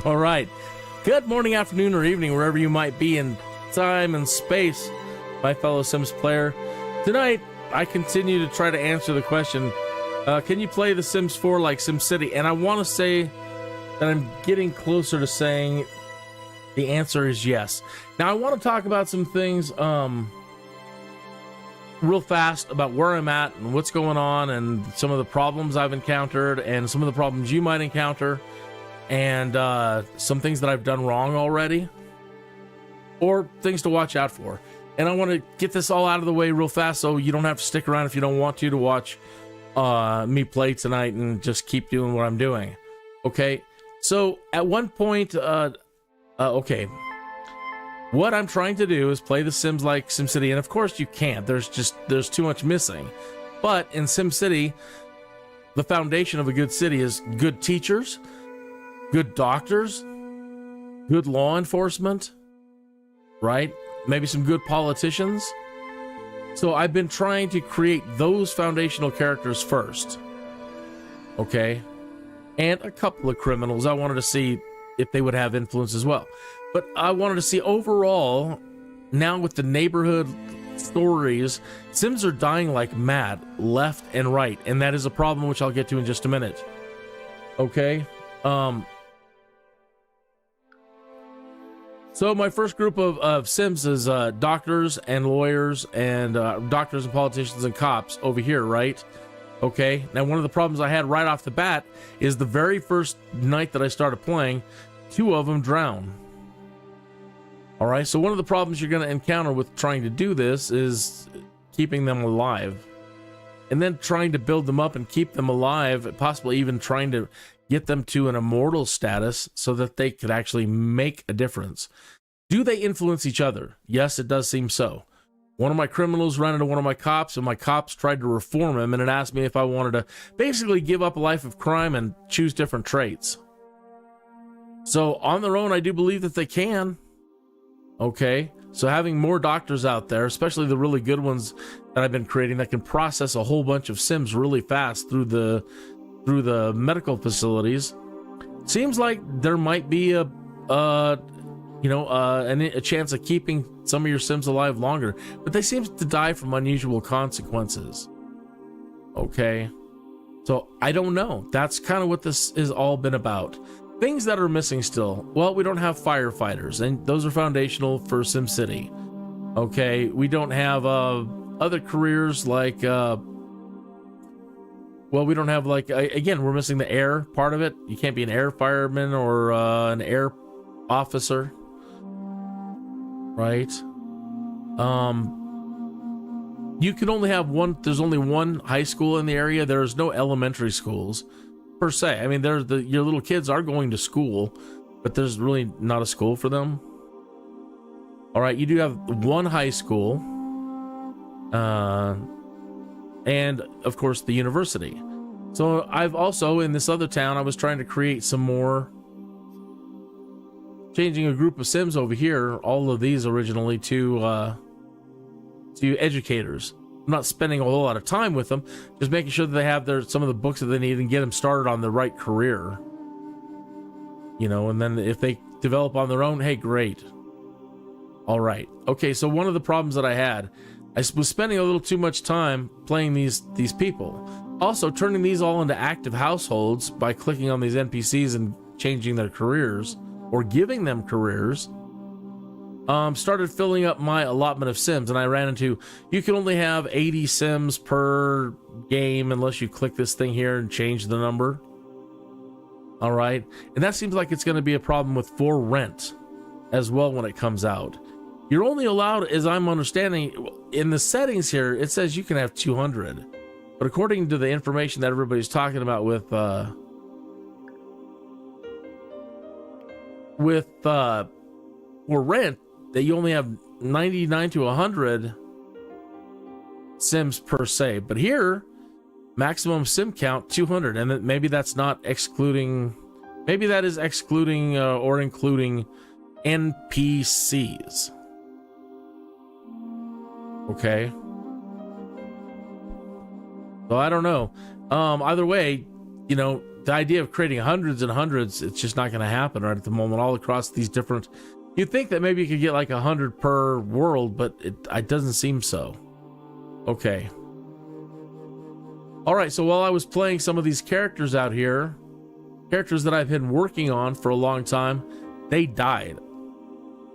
All right. Good morning, afternoon, or evening, wherever you might be in time and space, my fellow Sims player. Tonight, I continue to try to answer the question, can you play The Sims 4 like SimCity? And I want to say that I'm getting closer to saying the answer is yes. Now, I want to talk about some things real fast about where I'm at and what's going on and some of the problems I've encountered and some of the problems you might encounter. And some things that I've done wrong already, or things to watch out for. And I want to get this all out of the way real fast so you don't have to stick around if you don't want to watch me play tonight and just keep doing what I'm doing. Okay, so at one point, okay, what I'm trying to do is play the Sims like SimCity, and of course you can't. There's too much missing. But in SimCity, the foundation of a good city is good teachers, good doctors, good law enforcement, right? Maybe some good politicians. So I've been trying to create those foundational characters first. Okay? And a couple of criminals. I wanted to see if they would have influence as well. But I wanted to see overall, now with the neighborhood stories, Sims are dying like mad, left and right. And that is a problem which I'll get to in just a minute. Okay? So my first group of Sims is doctors and lawyers and doctors and politicians and cops over here, right? Okay, now one of the problems I had right off the bat is the very first night that I started playing, 2 of them drowned. All right, so one of the problems you're going to encounter with trying to do this is keeping them alive. And then trying to build them up and keep them alive, possibly even trying to get them to an immortal status so that they could actually make a difference. Do they influence each other? Yes, it does seem so. One of my criminals ran into one of my cops, and my cops tried to reform him, and it asked me if I wanted to basically give up a life of crime and choose different traits. So on their own, I do believe that they can. Okay, so having more doctors out there, especially the really good ones that I've been creating that can process a whole bunch of Sims really fast through the medical facilities, seems like there might be a chance of keeping some of your Sims alive longer, but they seem to die from unusual consequences. Okay, so I don't know. That's kind of what this has all been about. Things that are missing still. Well, we don't have firefighters, and those are foundational for SimCity. Okay, we don't have other careers like we don't have, like, again, we're missing the air part of it. You can't be an air fireman or an air officer, right? You can only have one. There's only one high school in the area. There's no elementary schools per se. I mean, your little kids are going to school, but there's really not a school for them. All right, you do have one high school. And of course the university. So I've also, in this other town, I was trying to create some more, changing a group of Sims over here, all of these originally to educators. I'm not spending a whole lot of time with them, just making sure that they have some of the books that they need and get them started on the right career. You know, and then if they develop on their own, hey, great. All right. Okay, so one of the problems that I had, I was spending a little too much time playing these people. Also, turning these all into active households by clicking on these NPCs and changing their careers, or giving them careers, started filling up my allotment of Sims. And I ran into, you can only have 80 Sims per game unless you click this thing here and change the number. All right. And that seems like it's going to be a problem with For Rent as well when it comes out. You're only allowed, as I'm understanding, in the settings here, it says you can have 200. But according to the information that everybody's talking about with For Rent, that you only have 99 to 100 Sims per se. But here, maximum Sim count 200, and maybe that's not excluding, maybe that is excluding or including NPCs. Okay. So I don't know. Either way, you know, the idea of creating hundreds and hundreds, it's just not going to happen right at the moment, all across these different. You'd think that maybe you could get like 100 per world, but it doesn't seem so. Okay. All right, so while I was playing some of these characters out here, characters that I've been working on for a long time, they died.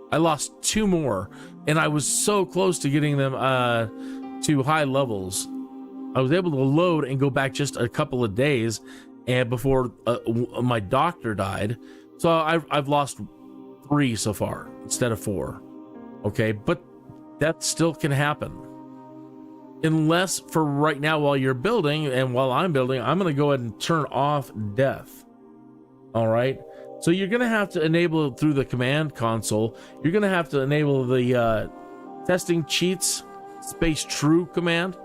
I lost 2 more, and I was so close to getting them to high levels. I was able to load and go back just a couple of days, and before my doctor died. So I've lost 3 so far instead of 4. Okay, but that still can happen. Unless for right now, while you're building and while I'm building, I'm going to go ahead and turn off death. All right. So you're going to have to enable it through the command console. You're going to have to enable the testing cheats space true command.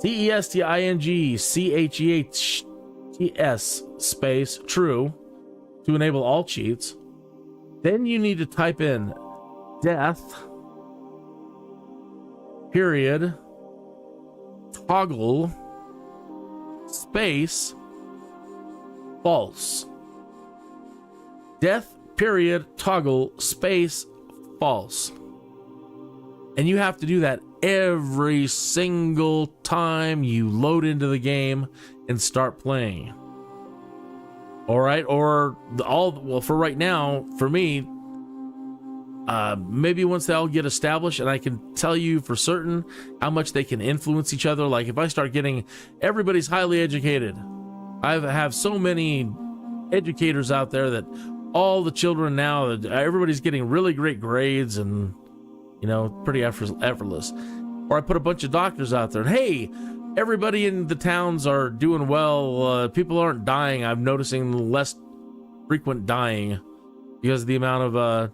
TESTING CHEHTS space true to enable all cheats. Then you need to type in death period toggle space false. Death period toggle space false. And you have to do that every single time you load into the game and start playing. All right, or well, for right now, for me, maybe once they all get established and I can tell you for certain how much they can influence each other. Like if I start getting everybody's highly educated, I have so many educators out there that all the children now, everybody's getting really great grades and, you know, pretty effortless. Or I put a bunch of doctors out there and, hey, everybody in the towns are doing well. People aren't dying. I'm noticing less frequent dying because of the amount of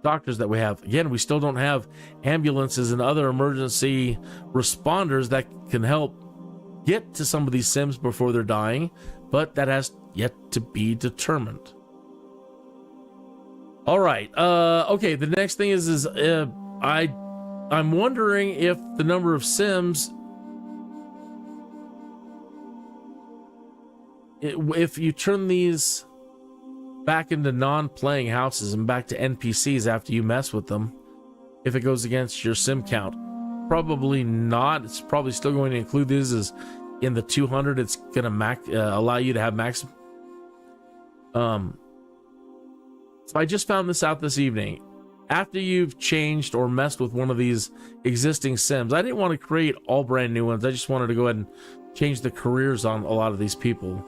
doctors that we have. Again, we still don't have ambulances and other emergency responders that can help get to some of these Sims before they're dying, but that has yet to be determined. All right. Okay. The next thing is I'm wondering if the number of Sims, if you turn these back into non-playing houses and back to NPCs after you mess with them, if it goes against your Sim count. Probably not. It's probably still going to include these as in the 200. It's going to allow you to have max. So I just found this out this evening. After you've changed or messed with one of these existing Sims, I didn't want to create all brand new ones. I just wanted to go ahead and change the careers on a lot of these people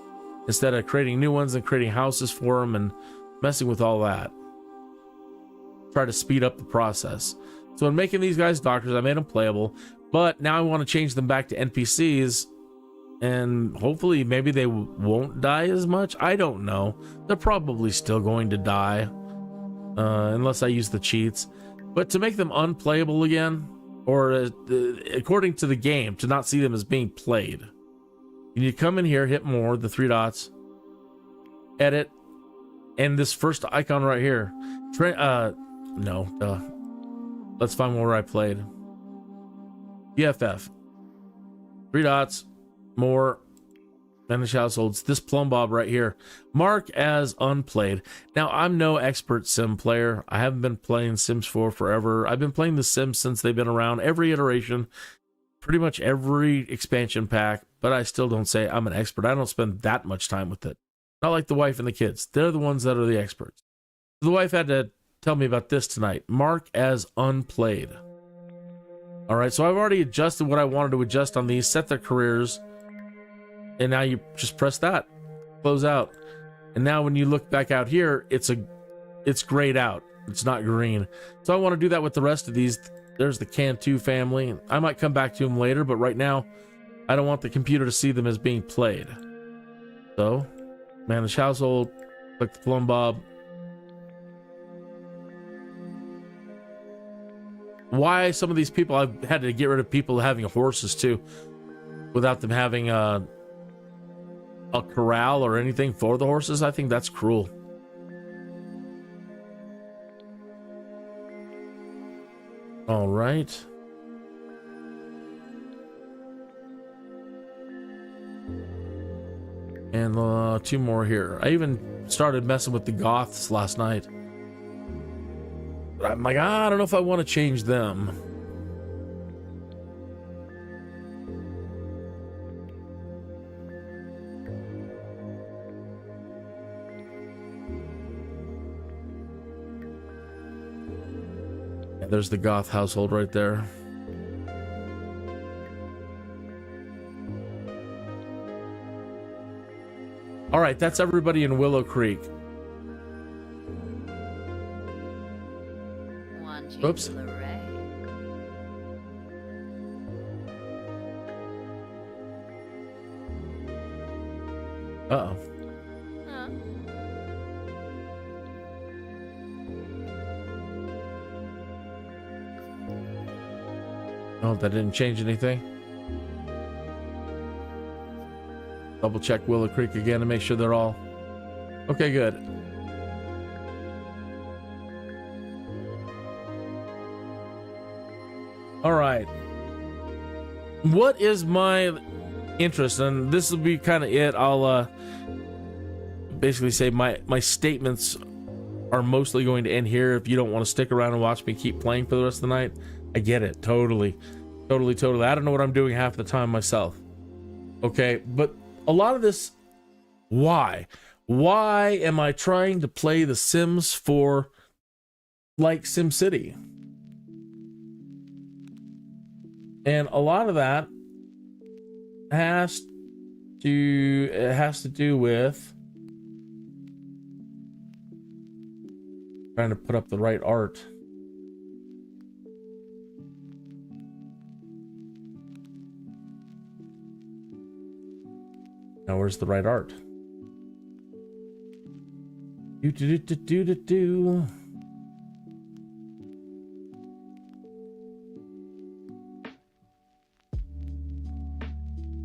instead of creating new ones and creating houses for them and messing with all that. Try to speed up the process. So in making these guys doctors, I made them playable, but now I want to change them back to NPCs, and hopefully maybe they won't die as much. I don't know. They're probably still going to die unless I use the cheats. But to make them unplayable again, or according to the game, to not see them as being played, you need to come in here, hit more, the 3 dots, edit, and this first icon right here. Let's find where I played. BFF. 3 dots, more, manage households. This plumb bob right here. Mark as unplayed. Now, I'm no expert Sim player. I haven't been playing Sims 4 forever. I've been playing the Sims since they've been around. Every iteration, pretty much every expansion pack, but I still don't say I'm an expert. I don't spend that much time with it. Not like the wife and the kids. They're the ones that are the experts. The wife had to tell me about this tonight. Mark as unplayed. All right, so I've already adjusted what I wanted to adjust on these, set their careers, and now you just press that, close out. And now when you look back out here, it's grayed out. It's not green. So I want to do that with the rest of these. There's the Cantu family. I might come back to them later, but right now, I don't want the computer to see them as being played. So, manage household, click the plumb bob. Why some of these people, I've had to get rid of people having horses too, without them having a corral or anything for the horses. I think that's cruel. All right. And 2 more here. I even started messing with the goths last night. But I'm like, I don't know if I want to change them. Yeah, there's the goth household right there. All right, that's everybody in Willow Creek. Oops. Uh-oh. Huh? Oh, that didn't change anything. Double check Willow Creek again to make sure they're all okay. Good. All right. What is my interest? And this will be kind of it. I'll basically say my statements are mostly going to end here. If you don't want to stick around and watch me keep playing for the rest of the night, I get it. Totally. I don't know what I'm doing half the time myself. Okay, but a lot of this, why am I trying to play the Sims for like SimCity? And a lot of that has to do with trying to put up the right art. Now where's the right art? Do.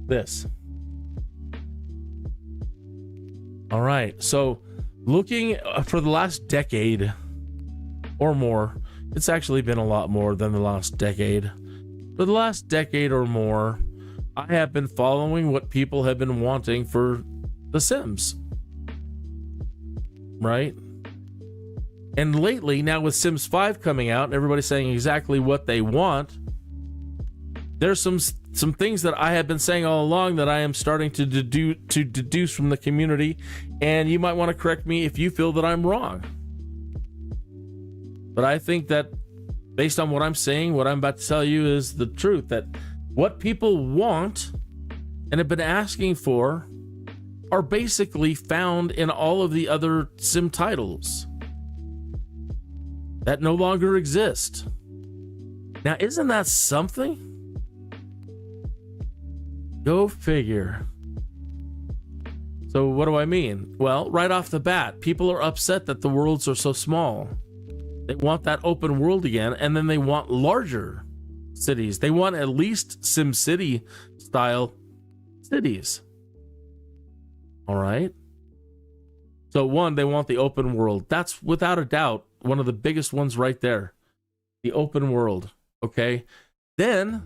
This. All right, so looking for the last decade or more, it's actually been a lot more than the last decade. For the last decade or more, I have been following what people have been wanting for The Sims. Right? And lately, now with Sims 5 coming out and everybody saying exactly what they want, there's some things that I have been saying all along that I am starting to deduce from the community, and you might want to correct me if you feel that I'm wrong. But I think that based on what I'm saying, what I'm about to tell you is the truth, that what people want and have been asking for are basically found in all of the other Sim titles that no longer exist. Now, isn't that something? Go figure. So what do I mean? Well, right off the bat, people are upset that the worlds are so small. They want that open world again, and then they want larger cities. They want at least SimCity style cities. All right. So one, they want the open world. That's without a doubt one of the biggest ones right there. The open world. Okay. Then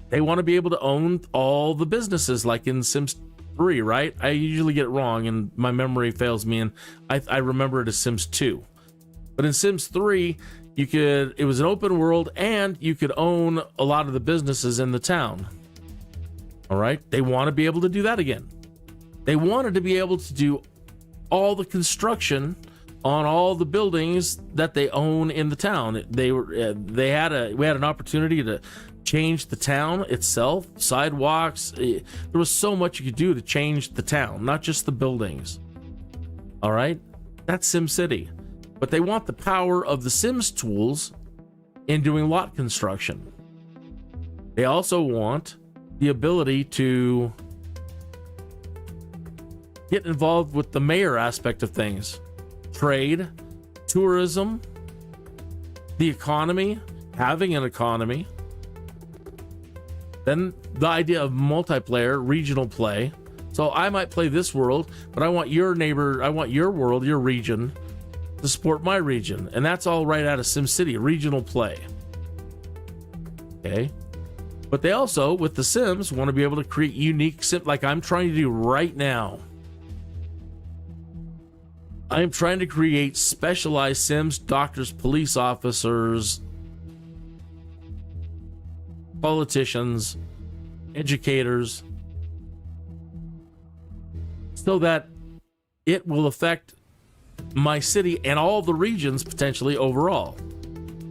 they want to be able to own all the businesses like in Sims 3, right? I usually get it wrong and my memory fails me, and I remember it as Sims 2. But in Sims 3, it was an open world and you could own a lot of the businesses in the town. All right. They want to be able to do that again. They wanted to be able to do all the construction on all the buildings that they own in the town. We had an opportunity to change the town itself, sidewalks. There was so much you could do to change the town, not just the buildings. All right, that's SimCity. But they want the power of the Sims tools in doing lot construction. They also want the ability to get involved with the mayor aspect of things. Trade, tourism, the economy, having an economy. Then the idea of multiplayer, regional play. So I might play this world, but I want your neighbor, I want your world, your region to support my region. And that's all right out of SimCity, regional play. Okay. But they also, with the Sims, want to be able to create unique Sim, like I'm trying to do right now. I am trying to create specialized Sims, doctors, police officers, politicians, educators, so that it will affect my city and all the regions potentially overall.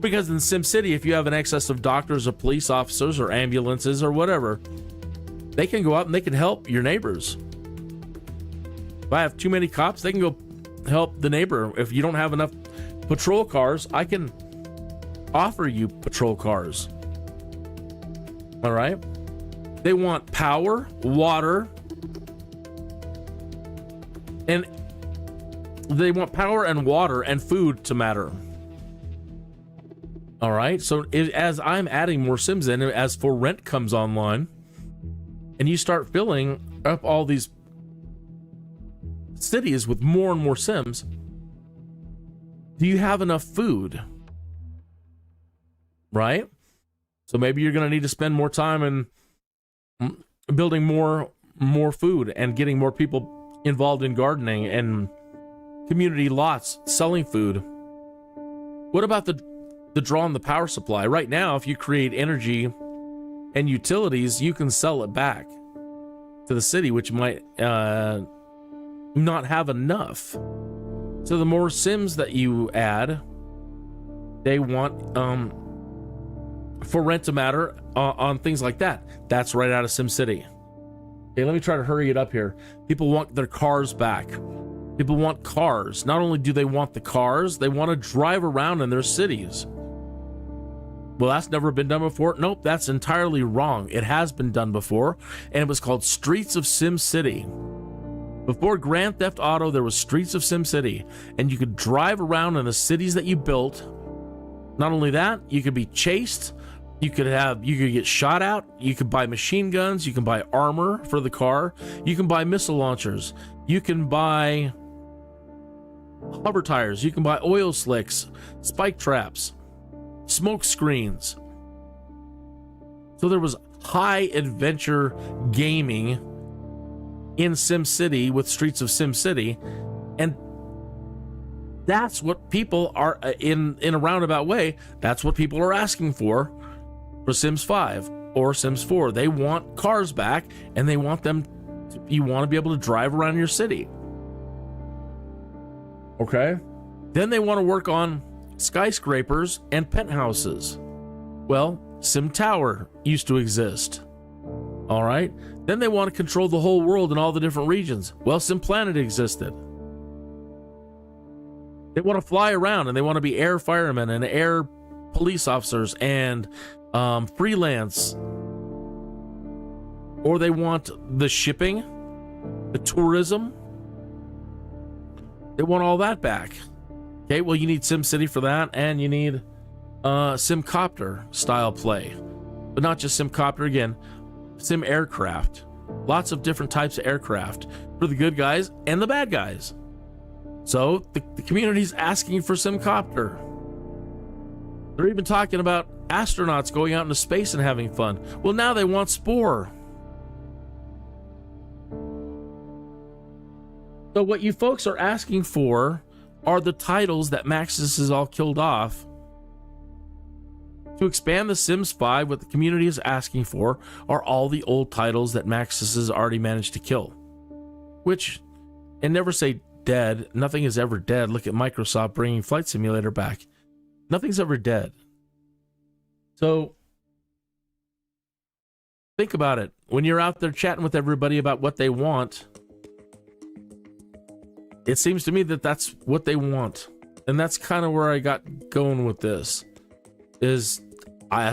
Because in SimCity, if you have an excess of doctors or police officers or ambulances or whatever, they can go out and they can help your neighbors. If I have too many cops, they can go help the neighbor. If you don't have enough patrol cars, I can offer you patrol cars. All right? They want power, water, and they want power and water and food to matter. All right, so as I'm adding more Sims in, as For Rent comes online, and you start filling up all these cities with more and more Sims, do you have enough food? Right? So maybe you're going to need to spend more time in building more food and getting more people involved in gardening and community lots selling food. What about the draw on the power supply? Right now, if you create energy and utilities, you can sell it back to the city, which might not have enough. So the more Sims that you add, they want For Rent to matter on things like that. That's right out of SimCity. Okay, let me try to hurry it up here. People want their cars back. People want cars. Not only do they want the cars, they want to drive around in their cities. Well, that's never been done before. Nope, that's entirely wrong. It has been done before, and it was called Streets of SimCity. Before Grand Theft Auto, there was Streets of SimCity, and you could drive around in the cities that you built. Not only that, you could be chased. You could get shot out. You could buy machine guns. You can buy armor for the car. You can buy missile launchers. You can buy hover tires. You can buy oil slicks, spike traps, smoke screens. So there was high adventure gaming in SimCity with Streets of SimCity, and that's what people are in a roundabout way. That's what people are asking for Sims 5 or Sims 4. They want cars back, and they want them you want to be able to drive around your city. Okay? Then they want to work on skyscrapers and penthouses. Well, Sim Tower used to exist. All right? Then they want to control the whole world in all the different regions. Well, Sim Planet existed. They want to fly around, and they want to be air firemen and air police officers and freelance. Or they want the shipping, the tourism. They want all that back. Okay, well, you need SimCity for that, and you need Simcopter style play. But not just Simcopter, again, Sim aircraft. Lots of different types of aircraft for the good guys and the bad guys. So the community's asking for Simcopter. They're even talking about astronauts going out into space and having fun. Well, now they want Spore. So what you folks are asking for are the titles that Maxis has all killed off. To expand the Sims 5, what the community is asking for are all the old titles that Maxis has already managed to kill. Which, and never say dead. Nothing is ever dead. Look at Microsoft bringing Flight Simulator back. Nothing's ever dead. So, think about it. When you're out there chatting with everybody about what they want, it seems to me that that's what they want. And that's kind of where I got going with this. That's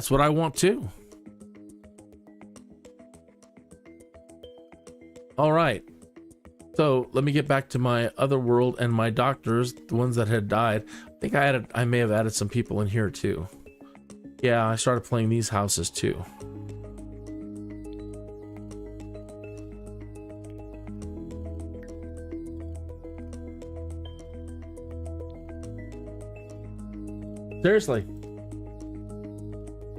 what I want too. All right. So let me get back to my other world and my doctors, the ones that had died. I think I may have added some people in here too. Yeah, I started playing these houses too. Seriously.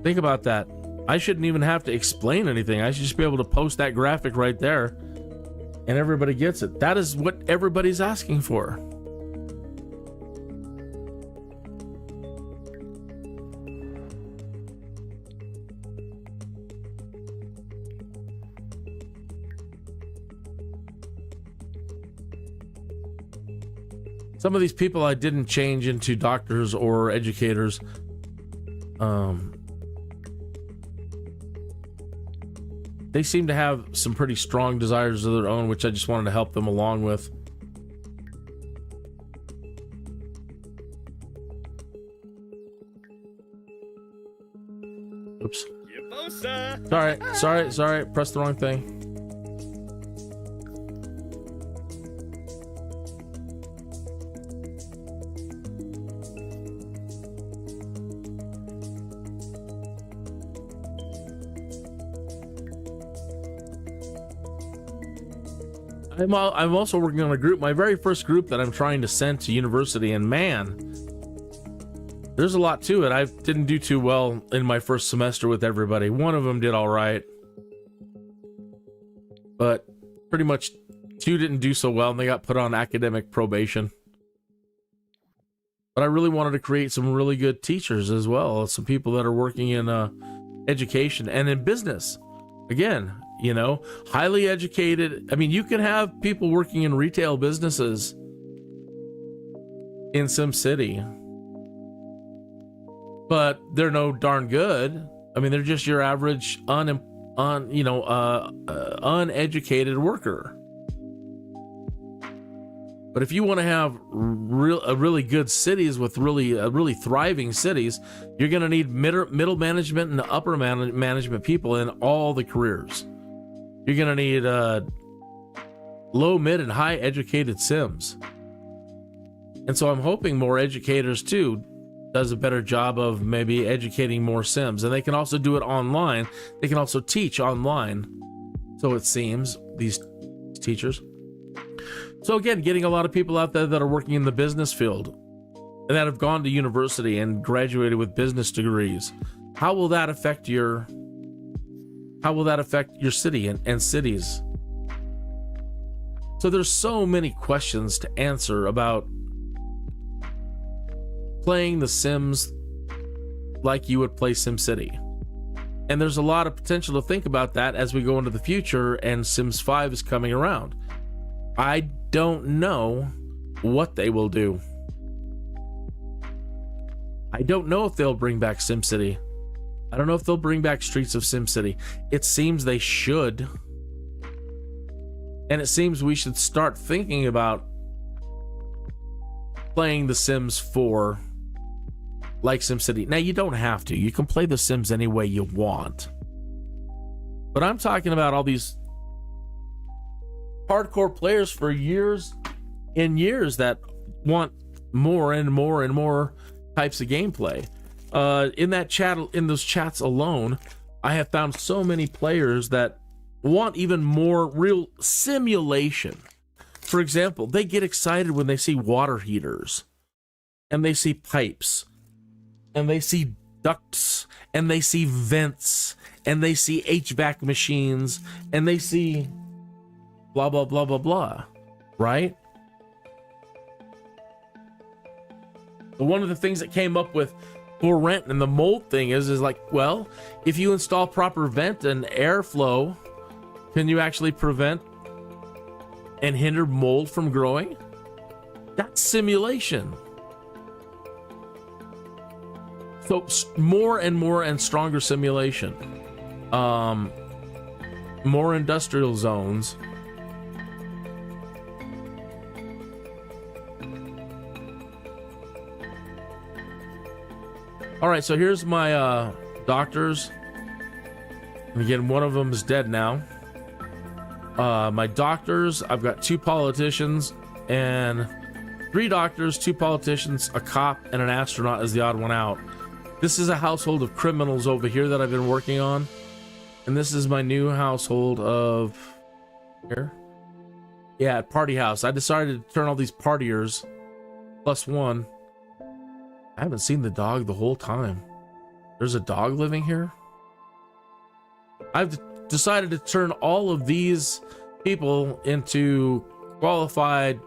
Think about that. I shouldn't even have to explain anything. I should just be able to post that graphic right there, and everybody gets it. That is what everybody's asking for. Some of these people I didn't change into doctors or educators. They seem to have some pretty strong desires of their own, which I just wanted to help them along with. Oops. Sorry. Pressed the wrong thing. I'm also working on a group, my very first group that I'm trying to send to university, and man, there's a lot to it. I didn't do too well in my first semester with everybody. One of them did all right, but pretty much two didn't do so well, and they got put on academic probation. But I really wanted to create some really good teachers as well, some people that are working in education and in business. Again, you know, highly educated. I mean, you can have people working in retail businesses in SimCity, but they're no darn good. I mean, they're just your average uneducated worker. But if you want to have really good cities with really thriving cities, you're going to need middle management and upper management people in all the careers. You're going to need low, mid, and high educated Sims. And so I'm hoping more educators too does a better job of maybe educating more Sims. And they can also do it online. They can also teach online. So it seems, these teachers. So again, getting a lot of people out there that are working in the business field and that have gone to university and graduated with business degrees. How will that affect your city and cities? So there's so many questions to answer about playing the Sims like you would play SimCity. And there's a lot of potential to think about that as we go into the future and Sims 5 is coming around. I don't know what they will do. I don't know if they'll bring back SimCity. I don't know if they'll bring back Streets of SimCity. It seems they should. And it seems we should start thinking about playing the Sims 4 like SimCity. Now, you don't have to. You can play the Sims any way you want. But I'm talking about all these hardcore players for years and years that want more and more and more types of gameplay. In those chats alone, I have found so many players that want even more real simulation. For example, they get excited when they see water heaters, and they see pipes, and they see ducts, and they see vents, and they see HVAC machines, and they see blah, blah, blah, blah, blah, right? One of the things that came up with for rent and the mold thing is like, well, if you install proper vent and airflow, can you actually prevent and hinder mold from growing? That's simulation. So more and more and stronger simulation. More industrial zones. All right, so here's my doctors. And again, one of them is dead now. My doctors, I've got 2 politicians and 3 doctors, 2 politicians, a cop, and an astronaut is the odd one out. This is a household of criminals over here that I've been working on. And this is my new household of... here? Yeah, party house. I decided to turn all these partiers +1. I haven't seen the dog the whole time. There's a dog living here? I've decided to turn all of these people into qualified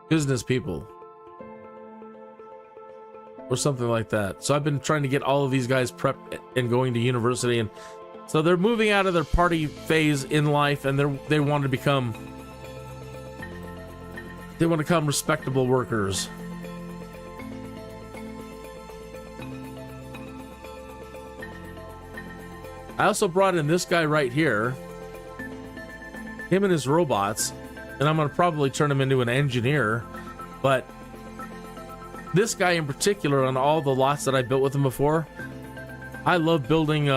business people. Or something like that. So I've been trying to get all of these guys prepped and going to university. And so they're moving out of their party phase in life, and they want to become They want to become respectable workers. I also brought in this guy right here, him and his robots, and I'm going to probably turn him into an engineer. But this guy in particular, on all the lots that I built with him before, I love building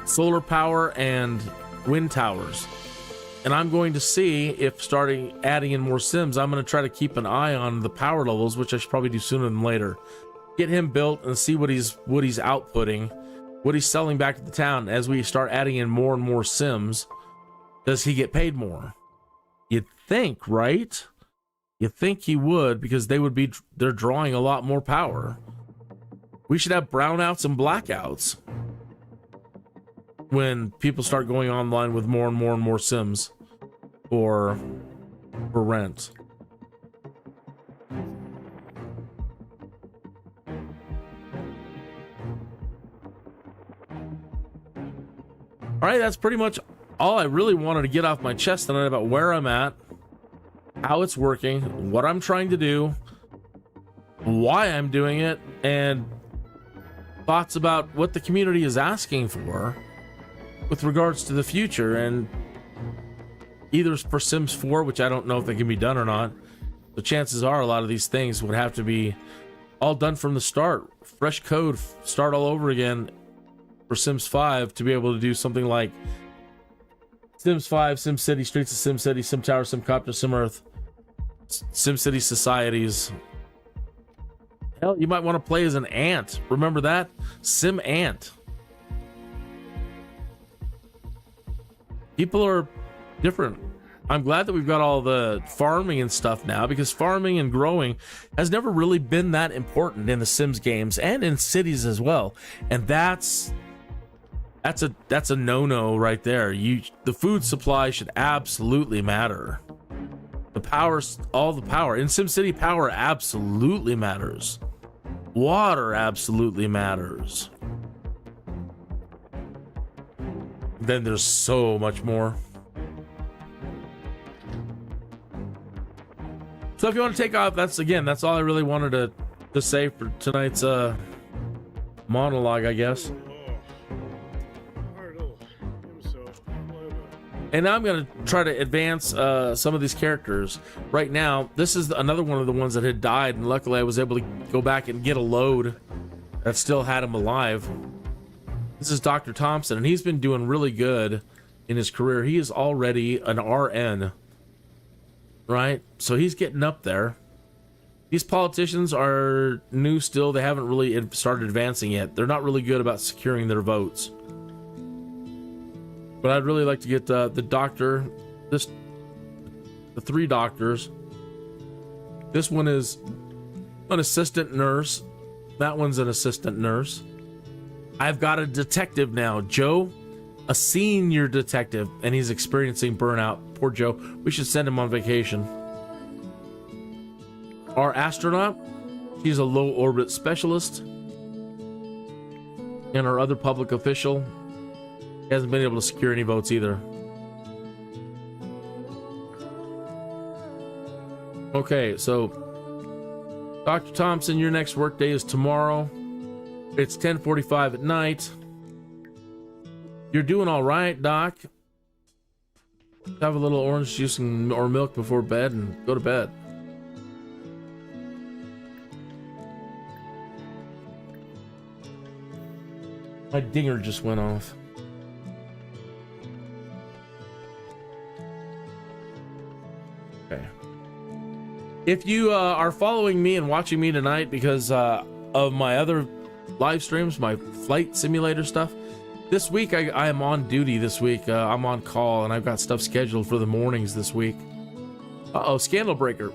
solar power and wind towers. And I'm going to see if starting adding in more Sims, I'm going to try to keep an eye on the power levels, which I should probably do sooner than later. Get him built and see what he's outputting, what he's selling back to the town. As we start adding in more and more Sims, does he get paid more? You'd think, right? You think he would, because they're drawing a lot more power. We should have brownouts and blackouts when people start going online with more and more and more Sims for rent. All right, that's pretty much all I really wanted to get off my chest tonight about where I'm at, how it's working, what I'm trying to do, why I'm doing it, and thoughts about what the community is asking for with regards to the future, and either for Sims 4, which I don't know if they can be done or not. The chances are a lot of these things would have to be all done from the start, fresh code, start all over again for Sims 5 to be able to do something like Sims 5, SimCity, Streets of SimCity, SimTower, SimCopter, SimEarth, SimCity Societies. Hell, you might want to play as an ant. Remember that? Sim Ant. People are different. I'm glad that we've got all the farming and stuff now, because farming and growing has never really been that important in the Sims games and in cities as well. And that's a no-no right there. The food supply should absolutely matter. The power, all the power in SimCity, power absolutely matters. Water absolutely matters. Then there's so much more. So if you want to take off, that's all I really wanted to say for tonight's monologue, I guess. And now I'm going to try to advance some of these characters. Right now, this is another one of the ones that had died, and luckily I was able to go back and get a load that still had him alive. This is Dr. Thompson, and he's been doing really good in his career. He is already an RN, right? So he's getting up there. These politicians are new still. They haven't really started advancing yet. They're not really good about securing their votes. But I'd really like to get the doctor, the 3 doctors. This one is an assistant nurse. That one's an assistant nurse. I've got a detective now, Joe, a senior detective, and he's experiencing burnout. Poor Joe. We should send him on vacation. Our astronaut, she's a low orbit specialist. And our other public official, he hasn't been able to secure any votes either. Okay, so Dr. Thompson, your next workday is tomorrow. It's 10:45 at night. You're doing all right, Doc. Have a little orange juice or milk before bed and go to bed. My dinger just went off. Okay. If you are following me and watching me tonight because of my other live streams, my flight simulator stuff, this week I am on duty this week. I'm on call, and I've got stuff scheduled for the mornings this week. Scandal breaker.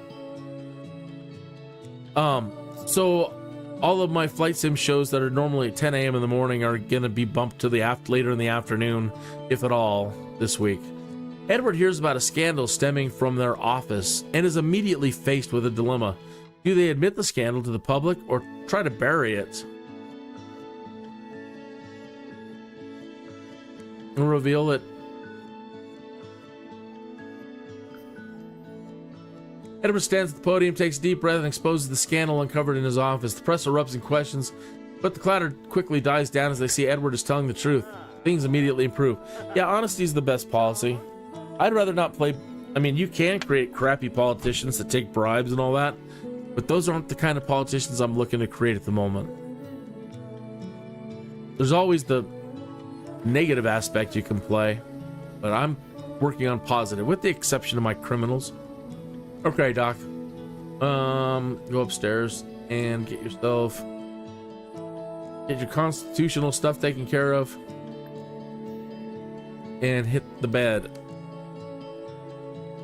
So all of my flight sim shows that are normally at 10 a.m. in the morning are gonna be bumped to the later in the afternoon, if at all, this week. Edward hears about a scandal stemming from their office and is immediately faced with a dilemma. Do they admit the scandal to the public or try to bury it and reveal it? Edward stands at the podium, takes a deep breath, and exposes the scandal uncovered in his office. The press erupts in questions, but the clatter quickly dies down as they see Edward is telling the truth. Things immediately improve. Yeah, honesty is the best policy. I'd rather not play... I mean, you can create crappy politicians that take bribes and all that, but those aren't the kind of politicians I'm looking to create at the moment. There's always the negative aspect you can play, but I'm working on positive, with the exception of my criminals. Okay, Doc. Go upstairs and get your constitutional stuff taken care of, and hit the bed.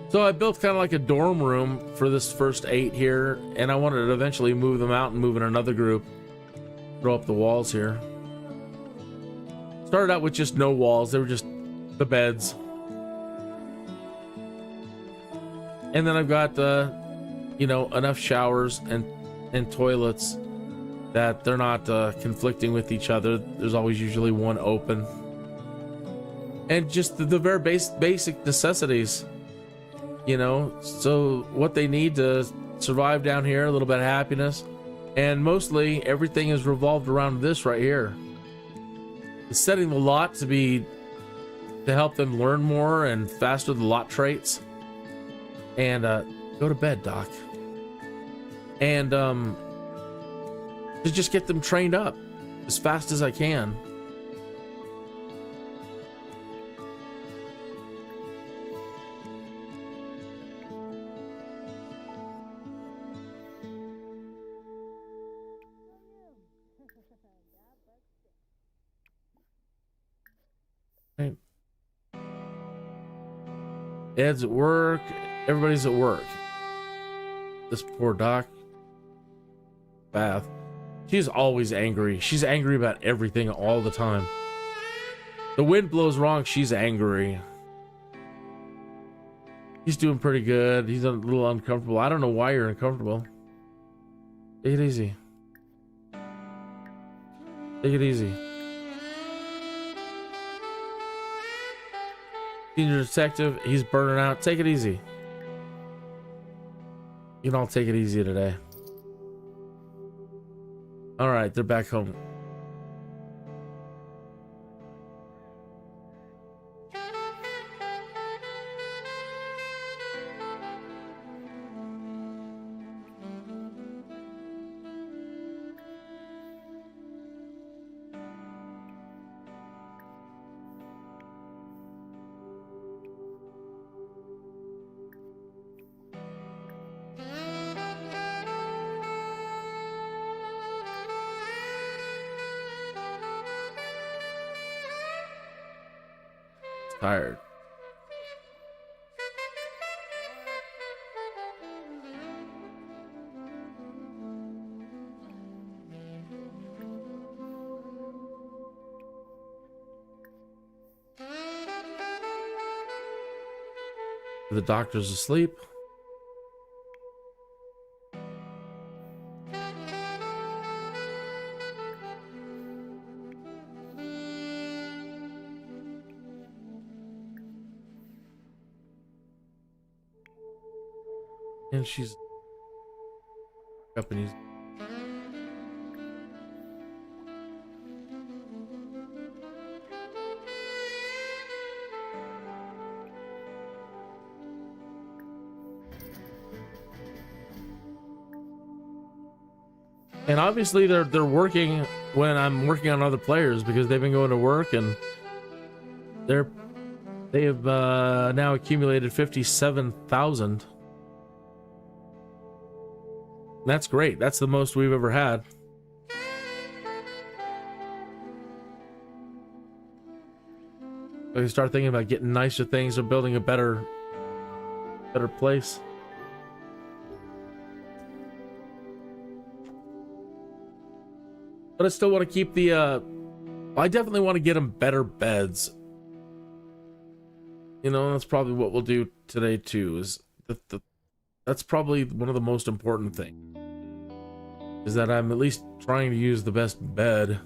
So I built kind of like a dorm room for this first 8 here, and I wanted to eventually move them out and move in another group. Throw up the walls here. Started out with just no walls, they were just the beds. And then I've got, you know, enough showers and toilets that they're not conflicting with each other. There's always usually one open. And just the very basic necessities, you know, so what they need to survive down here, a little bit of happiness, and mostly everything is revolved around this right here. It's setting the lot to help them learn more and faster the lot traits. And go to bed, Doc. And to just get them trained up as fast as I can. Right. Ed's at work. Everybody's at work. This poor Doc. Bath. She's always angry. She's angry about everything all the time. The wind blows wrong, she's angry. He's doing pretty good. He's a little uncomfortable. I don't know why you're uncomfortable. Take it easy. Take it easy. Senior detective, he's burning out. Take it easy. You can all take it easy today. All right, they're back home. Tired. The doctor's asleep. And she's up and he's and obviously they're working when I'm working on other players because they've been going to work and they have now accumulated 57,000. That's great. That's the most we've ever had. We start thinking about getting nicer things or building a better place. But I still want to keep the I definitely want to get them better beds. You know, that's probably what we'll do today too, is that's probably one of the most important things. Is that I'm at least trying to use the best bed.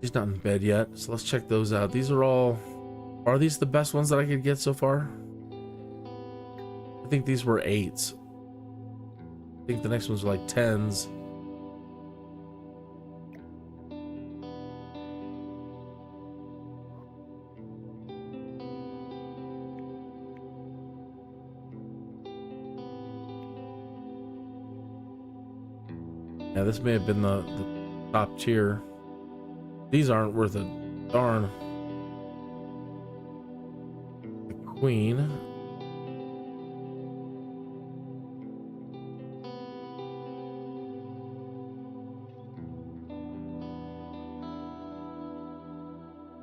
He's not in bed yet, so let's check those out. These are these the best ones that I could get so far? I think these were 8s. I think the next ones were like 10s. Yeah, this may have been the top tier. These aren't worth a darn. The Queen.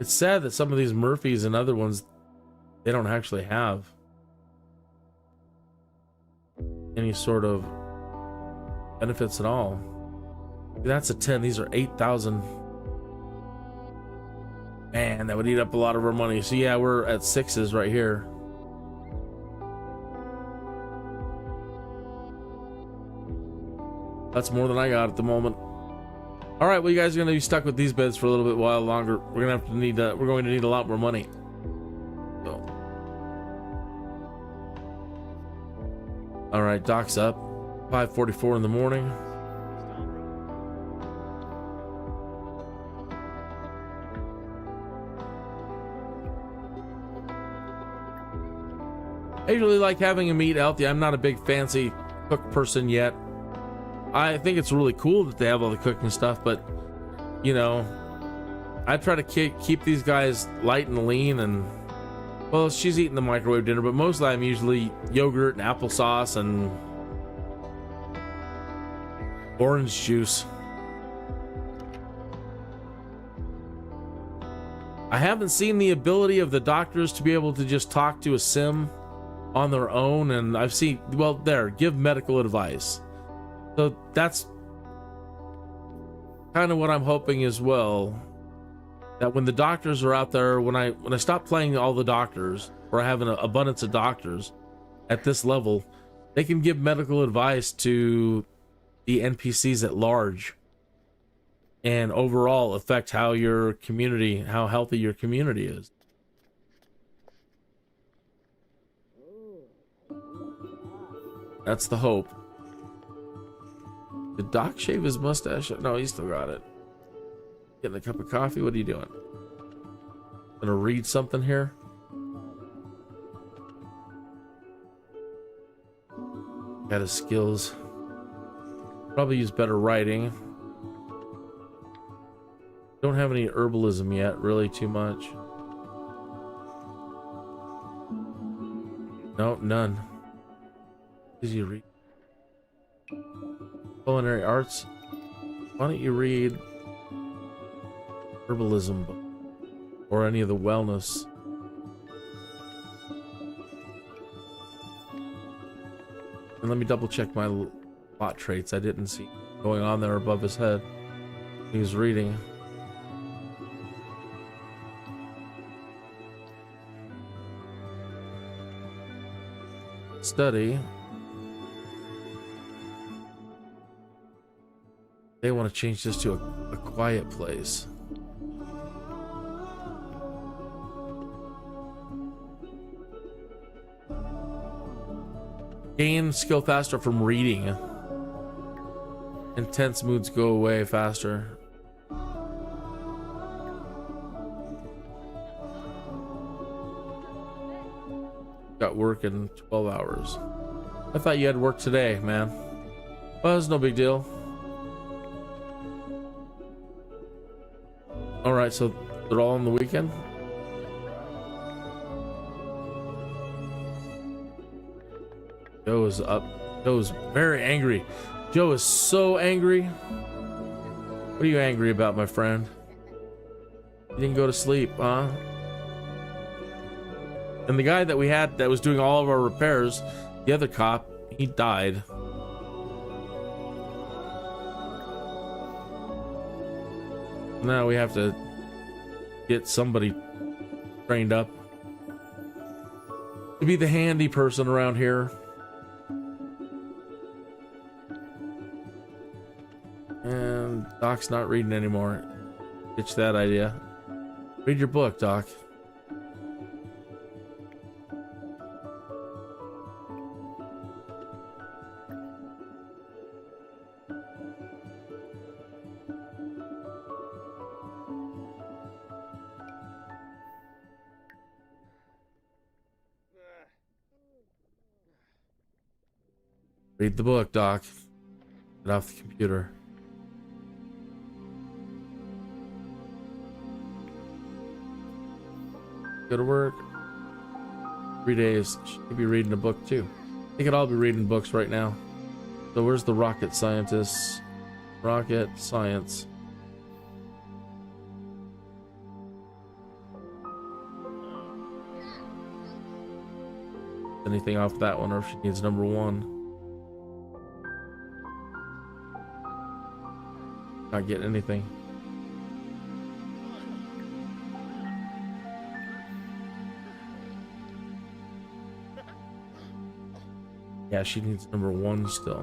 It's sad that some of these Murphys and other ones, they don't actually have any sort of benefits at all. That's a 10. These are 8,000. Man, that would eat up a lot of our money. So yeah, we're at 6s right here. That's more than I got at the moment. All right, well, you guys are gonna be stuck with these beds for a little bit while longer. We're gonna have to need. We're going to need a lot more money. So, all right, Doc's up. 5:44 in the morning. I usually like having him eat healthy. I'm not a big fancy cook person yet. I think it's really cool that they have all the cooking stuff, but you know, I try to keep these guys light and lean. And well, she's eating the microwave dinner, but mostly I'm usually yogurt and applesauce and orange juice. I haven't seen the ability of the doctors to be able to just talk to a sim on their own, and I've seen, well, give medical advice. So that's kind of what I'm hoping as well, that when the doctors are out there, when I stop playing all the doctors, or I have an abundance of doctors at this level, they can give medical advice to the NPCs at large and overall affect how your community, how healthy your community is. That's the hope. Did Doc shave his mustache? No, he's still got it. Getting a cup of coffee? What are you doing? Gonna read something here? Got his skills. Probably use better writing. Don't have any herbalism yet, really too much. No, none. Did you read? Culinary arts. Why don't you read herbalism book or any of the wellness? And let me double check my lot traits. I didn't see going on there above his head. He was reading. Study. They want to change this to a quiet place. Gain skill faster from reading. Intense moods go away faster. Got work in 12 hours. I thought you had work today, man. Well, it's no big deal. All right, so they're all on the weekend. Joe is up. Joe's very angry. Joe is so angry. What are you angry about, my friend? You didn't go to sleep, huh? And the guy that we had that was doing all of our repairs, the other cop, he died. Now we have to get somebody trained up to be the handy person around here. And Doc's not reading anymore. Ditch that idea. Read your book, Doc. Read the book, Doc. Get off the computer. Go to work. 3 days. Should be reading a book too. They could all be reading books right now. So where's the rocket scientists? Rocket science. Anything off that one, or if she needs number 1. Not getting anything. Yeah, she needs number 1 still.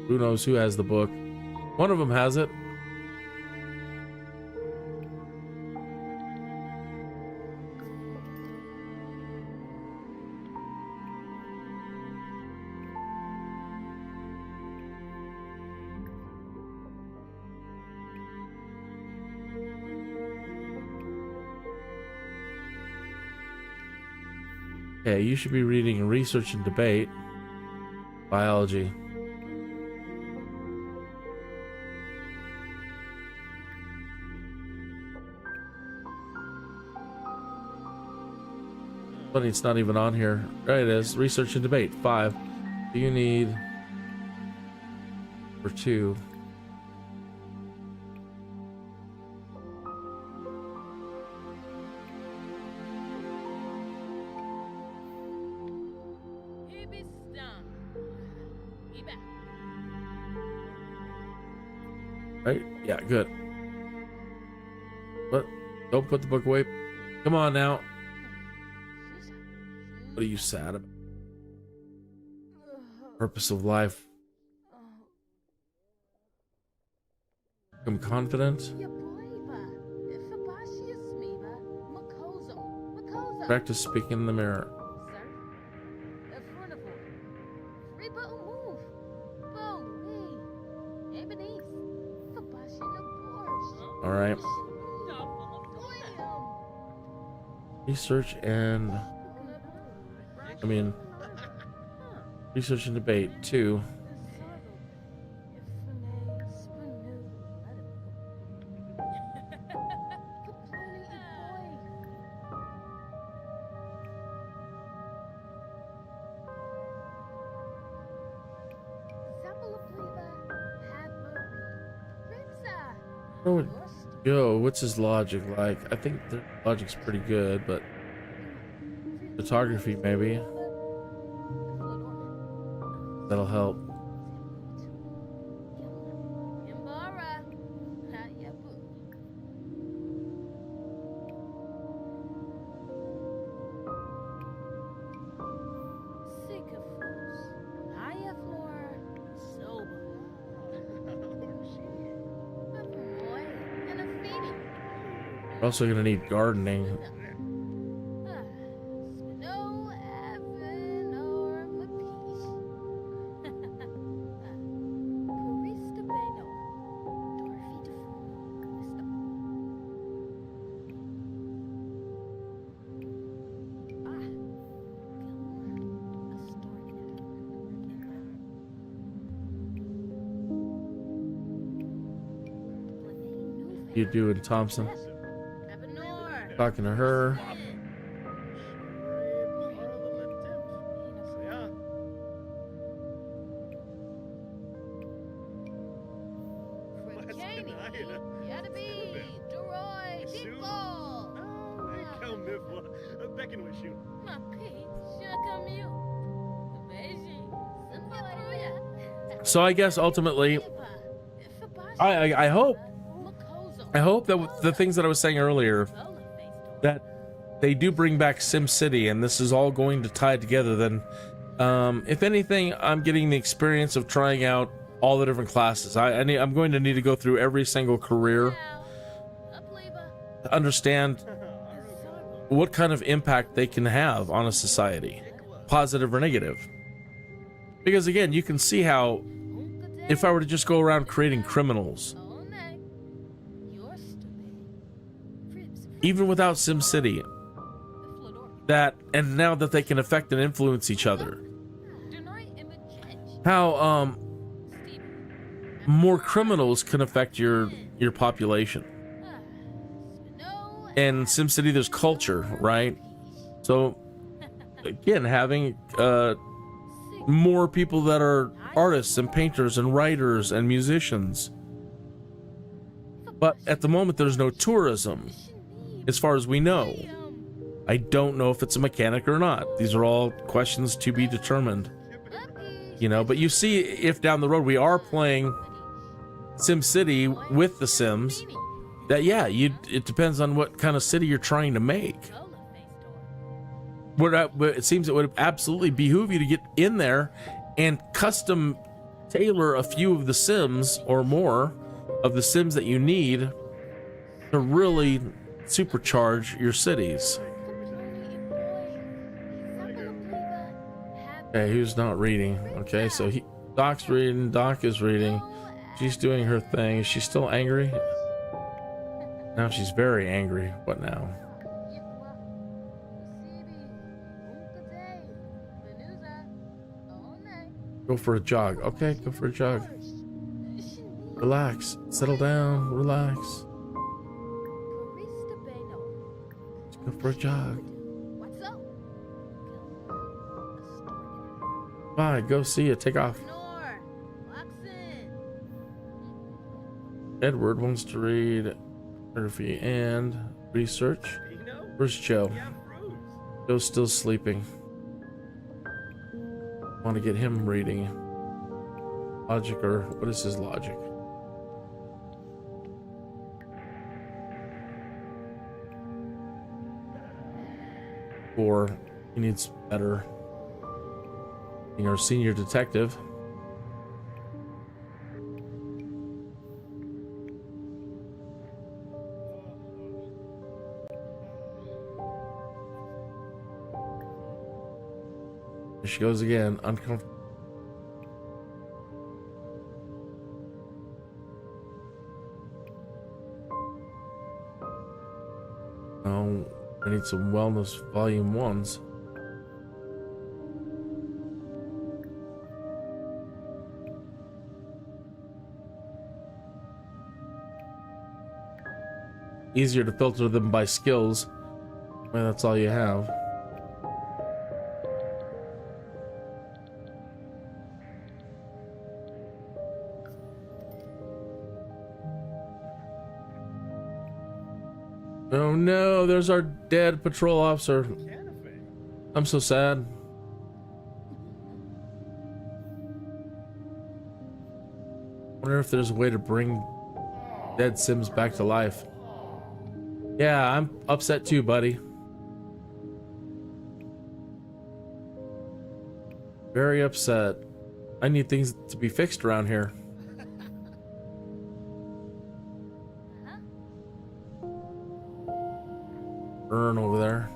Who knows who has the book? One of them has it. Okay, you should be reading Research and Debate, Biology. But it's not even on here. There it is. Research and Debate, 5. Do you need for 2? Right? Yeah, good. But don't put the book away. Come on now. What are you sad about? Purpose of life. Become confident. Practice speaking in the mirror. All right. Research and research and debate 2. Where would go? What's his logic like? I think the logic's pretty good, but photography maybe. That'll help. We're also gonna need gardening. You doing, Thompson? Talking to her. So I guess ultimately, I hope that the things that I was saying earlier, that they do bring back SimCity and this is all going to tie together. Then if anything, I'm getting the experience of trying out all the different classes. I'm going to need to go through every single career to understand what kind of impact they can have on a society, positive or negative. Because again, you can see how if I were to just go around creating criminals, even without SimCity, that, and now that they can affect and influence each other, how more criminals can affect your population. In SimCity, there's culture, right? So again, having more people that are artists and painters and writers and musicians. But at the moment, there's no tourism, as far as we know. I don't know if it's a mechanic or not. These are all questions to be determined. You know, but you see, if down the road we are playing SimCity with the Sims, that yeah, it depends on what kind of city you're trying to make. It seems it would absolutely behoove you to get in there and custom tailor a few of the Sims or more of the Sims that you need to really supercharge your cities. Okay, who's not reading? Okay, so Doc's reading, Doc is reading, she's doing her thing. Is she still angry? Now she's very angry. What now? Go for a jog. Okay, go for a jog. Relax. Settle down. Relax. Let's go for a jog. Bye. Go see you. Take off. Edward wants to read Murphy and research. Where's Joe? Joe's still sleeping. Want to get him reading. Logic, or what is his logic? Or he needs better. Being our senior detective. There she goes again, uncomfortable. Oh, I need some wellness volume 1s. Easier to filter them by skills when that's all you have. Oh no, there's our dead patrol officer. I'm so sad. Wonder if there's a way to bring dead Sims back to life. Yeah, I'm upset too, buddy. Very upset. I need things to be fixed around here. Urn over there.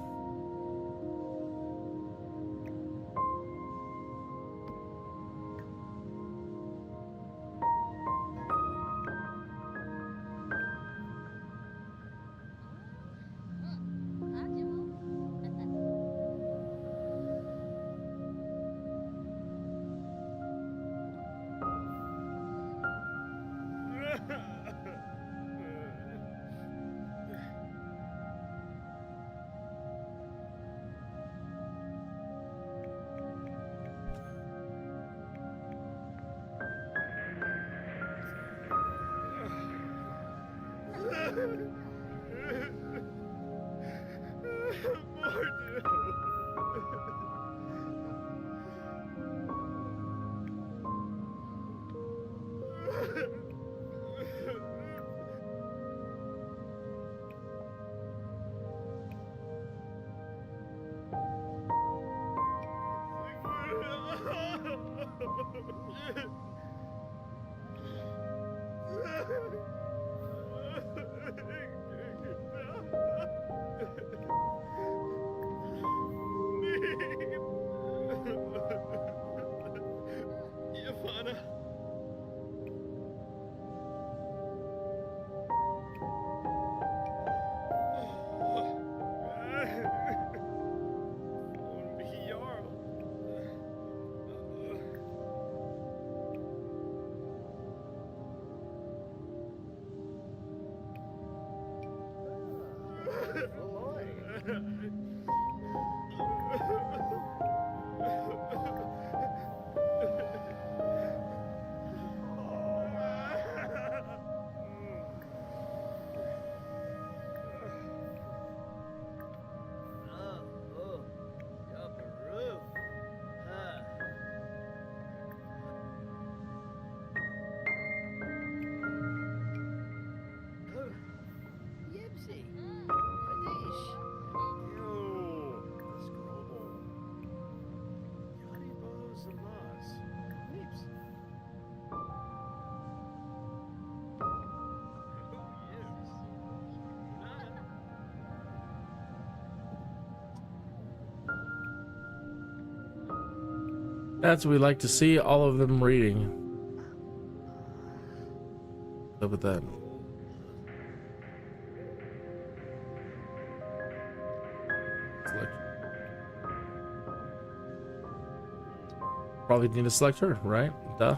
That's what we like to see, all of them reading. Up with that. Select. Probably need to select her, right? Duh.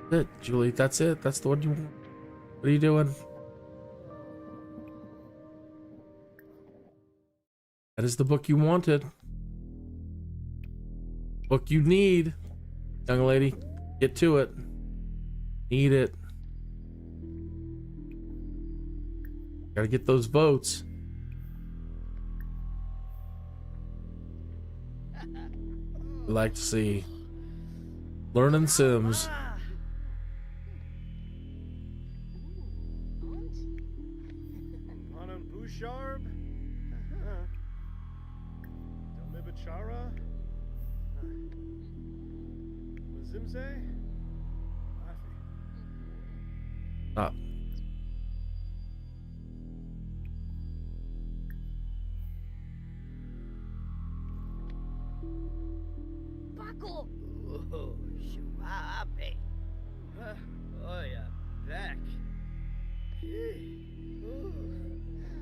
It, Julie, that's it. That's the one you want. What are you doing? That is the book you wanted. Book you need. Young lady, get to it. Need it. Gotta get those votes. I'd like to see learning Sims. Stop. Buckle. Oh, shababe. Oh yeah, back.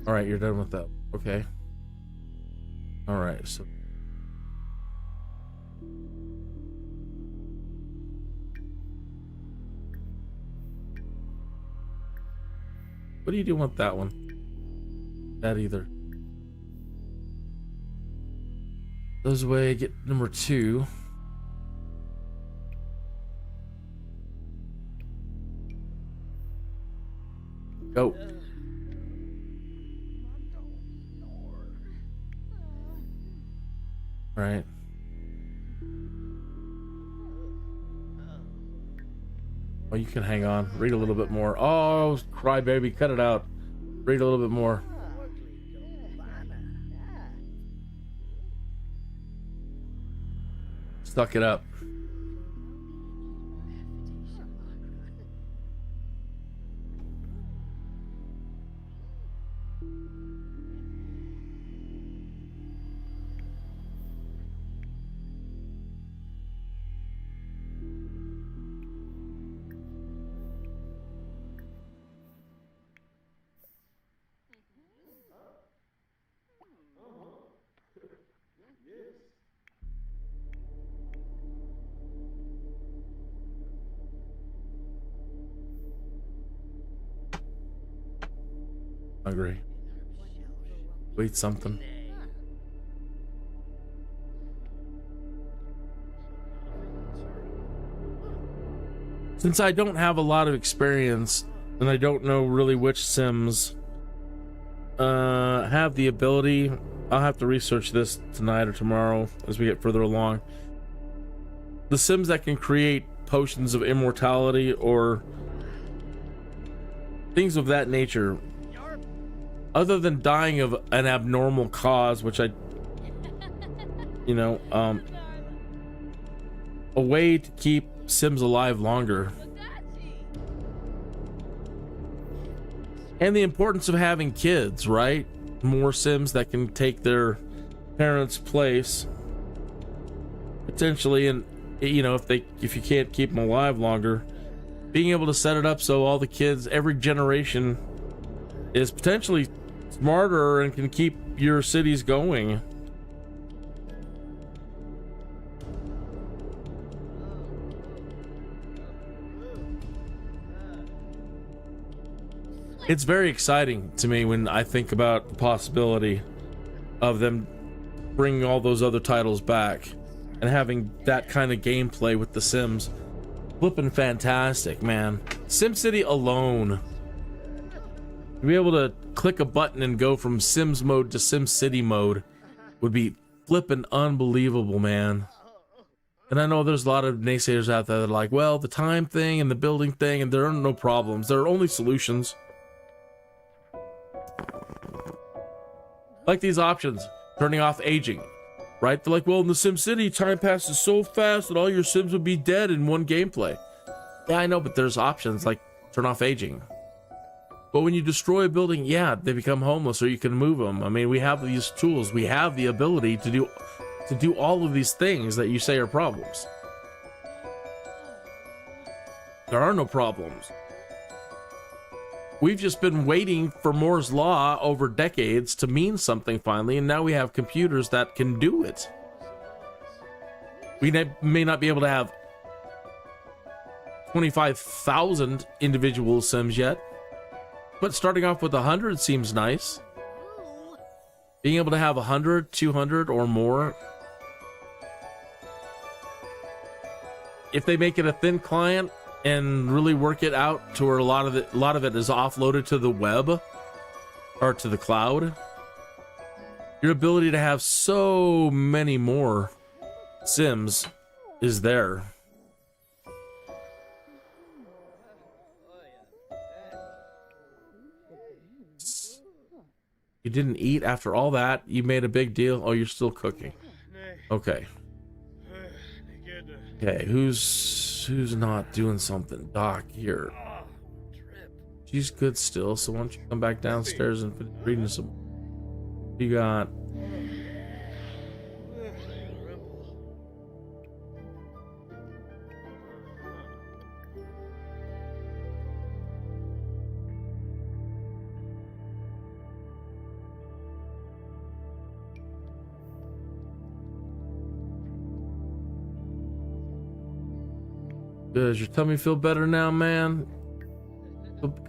All right, you're done with that. Okay. All right, so. What do you do with that one? That either. Those away, get number 2. Go. All right. Oh, you can hang on. Read a little bit more. Oh, cry baby, cut it out. Read a little bit more. Suck it up. Hungry. Eat something. Since I don't have a lot of experience and I don't know really which Sims have the ability, I'll have to research this tonight or tomorrow as we get further along. The Sims that can create potions of immortality or things of that nature, other than dying of an abnormal cause, which I, a way to keep Sims alive longer. And the importance of having kids, right? More Sims that can take their parents' place. Potentially, and if you can't keep them alive longer, being able to set it up so all the kids, every generation, is potentially smarter and can keep your cities going. It's very exciting to me when I think about the possibility of them bringing all those other titles back and having that kind of gameplay with The Sims. Flipping fantastic, man. SimCity alone, to be able to click a button and go from Sims mode to SimCity mode would be flipping unbelievable, man. And I know there's a lot of naysayers out there that are like, well, the time thing and the building thing, and there are no problems. There are only solutions. Like these options, turning off aging, right? They're like, well, in the SimCity, time passes so fast that all your Sims would be dead in one gameplay. Yeah, I know, but there's options like turn off aging. But when you destroy a building, yeah, they become homeless, or you can move them. I mean, we have these tools. We have the ability to do all of these things that you say are problems. There are no problems. We've just been waiting for Moore's Law over decades to mean something finally, and now we have computers that can do it. We may not be able to have 25,000 individual Sims yet, but starting off with 100 seems nice. Being able to have 100, 200, or more. If they make it a thin client and really work it out to where a lot of it is offloaded to the web or to the cloud, your ability to have so many more Sims is there. You didn't eat after all that? You made a big deal? Oh, you're still cooking. Okay. Okay, who's not doing something? Doc, here. She's good still, so why don't you come back downstairs and finish reading some. You got. Does your tummy feel better now, man?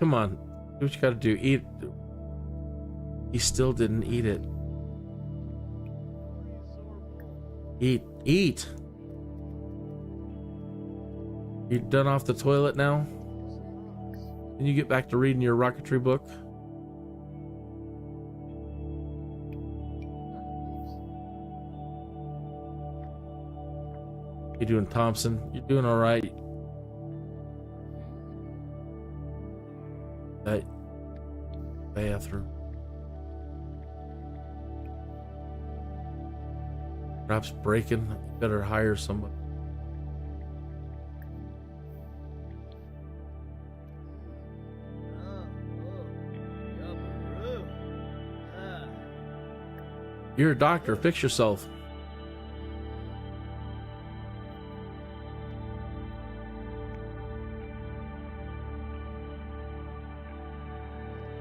Come on, do what you gotta do. Eat. He still didn't eat it. Eat. You done off the toilet now? Can you get back to reading your rocketry book? You doing, Thompson? You're doing all right. That bathroom. Perhaps breaking. You better hire somebody. You're a doctor. Fix yourself.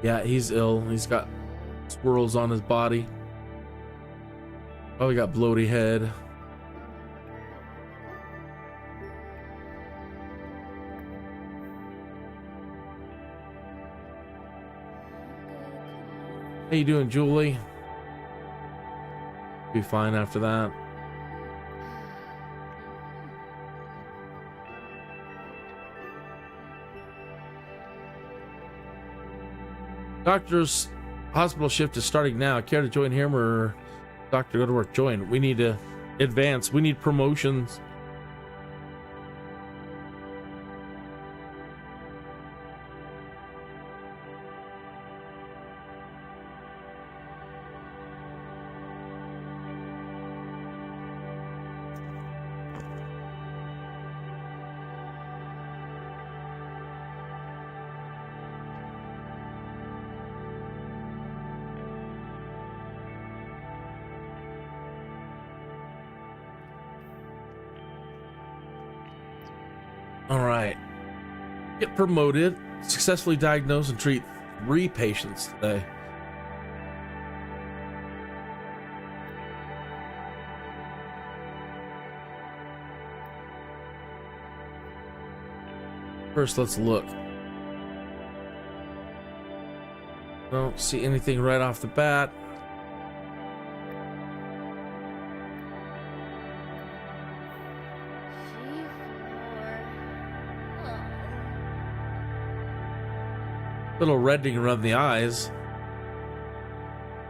Yeah, he's ill. He's got swirls on his body. Probably got bloaty head. How you doing, Julie? Be fine after that. Doctor's hospital shift is starting now. Care to join him or doctor go to work? Join. We need to advance. We need promotions. All right. Get promoted. Successfully diagnose and treat 3 patients today. First, let's look. Don't see anything right off the bat. Little reddening around the eyes.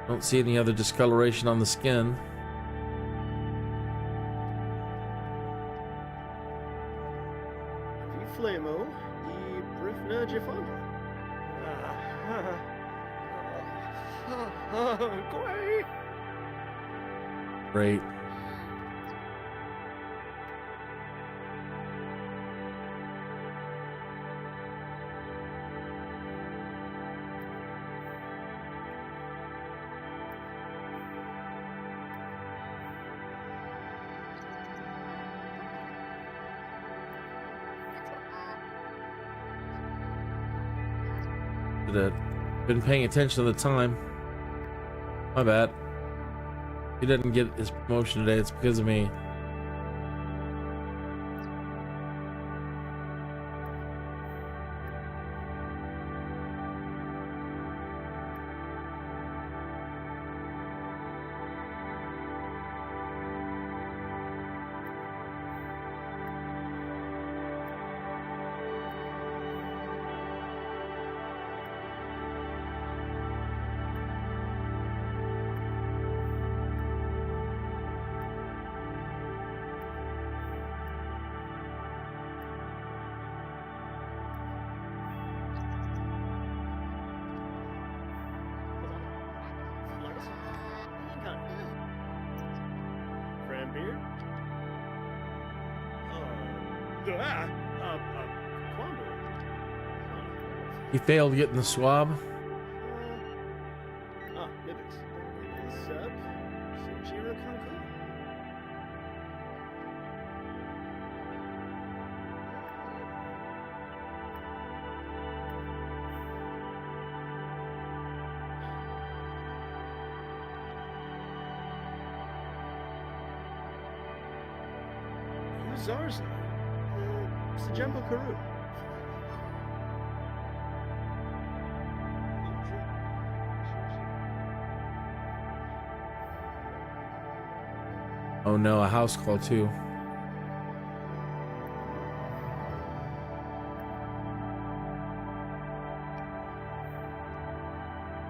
Don't see any other discoloration on the skin. Vi flemo I brifna jifan. Great. Great. Should have been paying attention at the time. My bad. He didn't get his promotion today. It's because of me. Beer? He failed getting the swab. Nibbits. Sub. Sinjira Kanku. Zarza. Sajembo Karu. Oh no, a house call too.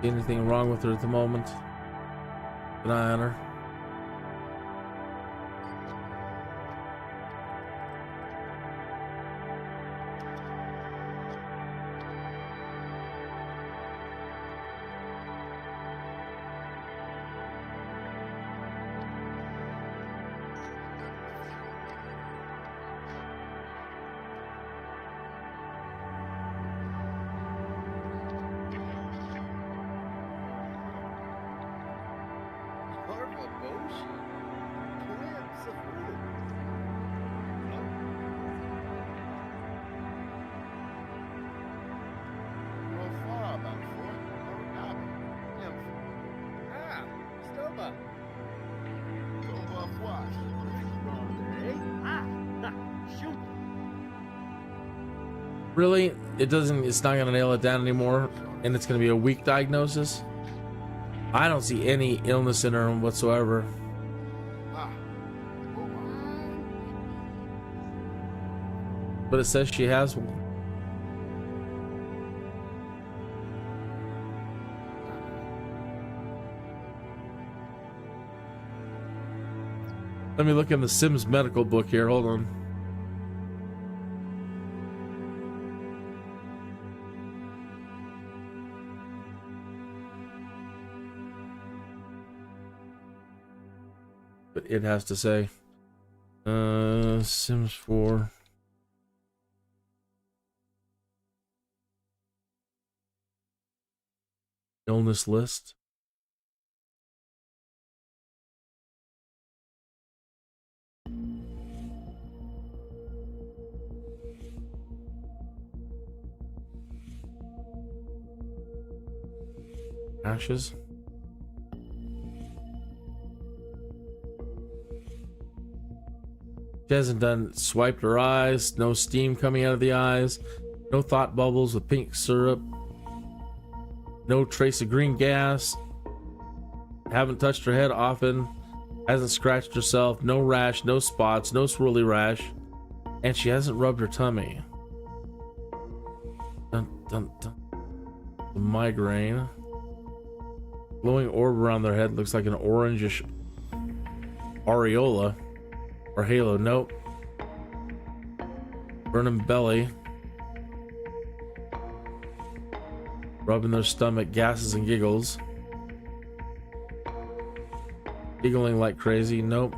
Anything wrong with her at the moment? Keep an eye on her. Really? It's not gonna nail it down anymore, and it's gonna be a weak diagnosis? I don't see any illness in her whatsoever. But it says she has one. Let me look in the Sims medical book here, hold on. But it has to say SIMS4 illness list. Ashes. She hasn't swiped her eyes, no steam coming out of the eyes, no thought bubbles with pink syrup, no trace of green gas, haven't touched her head often, hasn't scratched herself, no rash, no spots, no swirly rash, and she hasn't rubbed her tummy. Dun, dun, dun. Migraine. Glowing orb around their head looks like an orangish aureola or halo. Nope. Burning belly. Rubbing their stomach, gases and giggles. Giggling like crazy. Nope.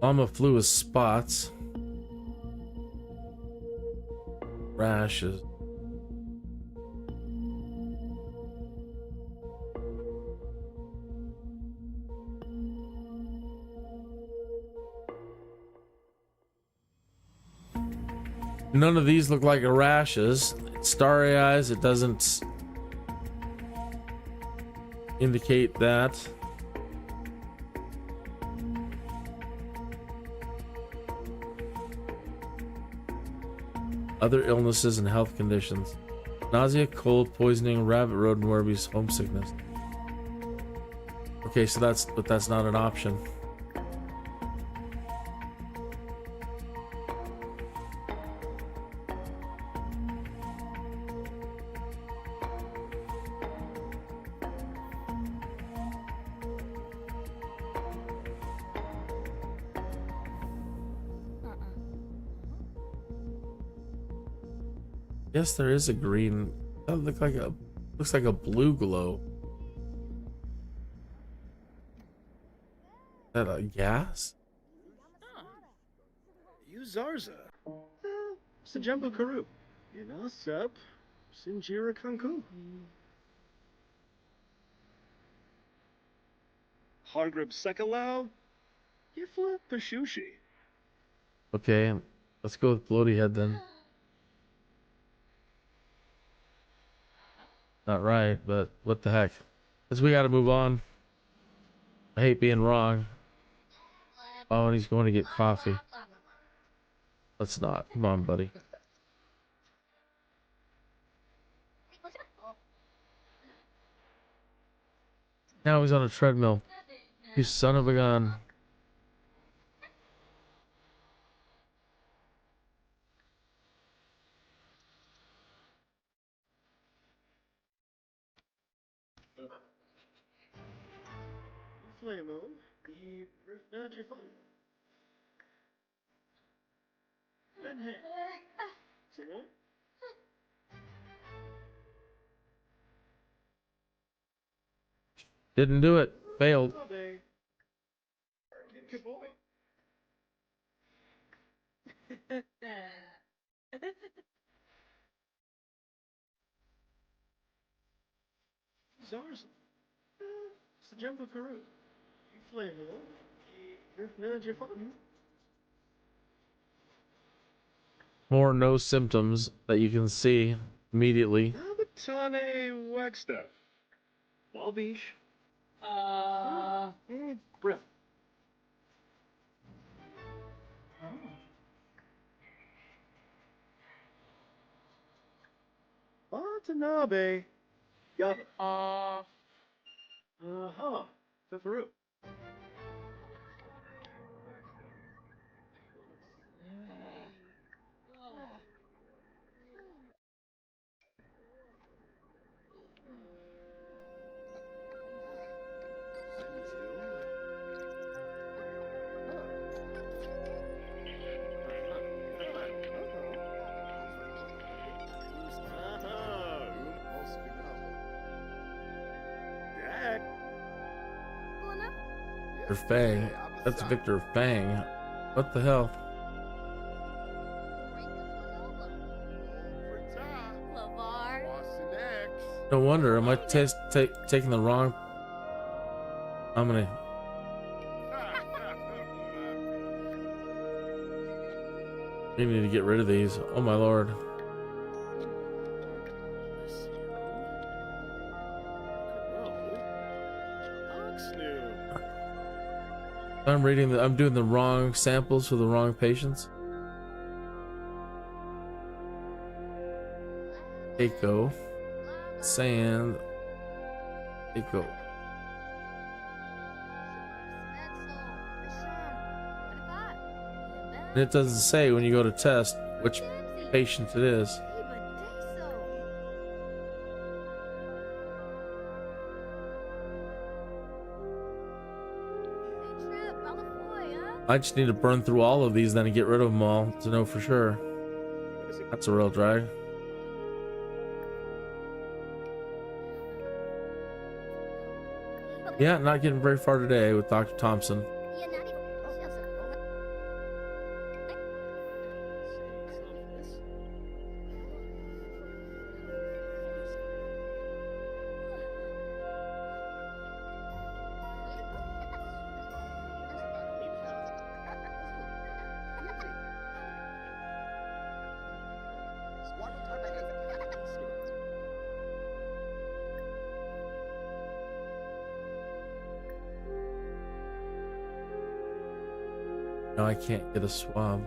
Llama flu with spots. Rashes. None of these look like rashes. Starry eyes, it doesn't indicate that. Other illnesses and health conditions. Nausea, cold, poisoning, rabbit rodent wormies, homesickness. Okay, so that's not an option. Yes, there is a green. That looks like a blue glow. Is that a gas? You Zarza. Sajembo Karu. You know, sup? Sinjira Kanku. Hargrib Sekalau. Yifla Pashushi. Okay, let's go with Bloaty Head then. Not right, but what the heck? Because we gotta move on. I hate being wrong. Oh, and he's going to get coffee. Let's not. Come on, buddy. Now he's on a treadmill. You son of a gun. Flamo. Didn't do it. Failed. Zars. Sajembo Karu. Flamo. More no symptoms that you can see immediately. Nabatane Wagstaff. Walbeach. Brill. Watanabe. Yup. Peru. Victor Fang. That's Victor Fang. What the hell? No wonder. Am I taking the wrong? I'm gonna. We need to get rid of these. Oh my lord. I'm doing the wrong samples for the wrong patients. Echo. Sand. Echo. And it doesn't say when you go to test which patient it is. I just need to burn through all of these then and get rid of them all to know for sure. That's a real drag. Yeah, not getting very far today with Dr. Thompson. No, I can't get a swab.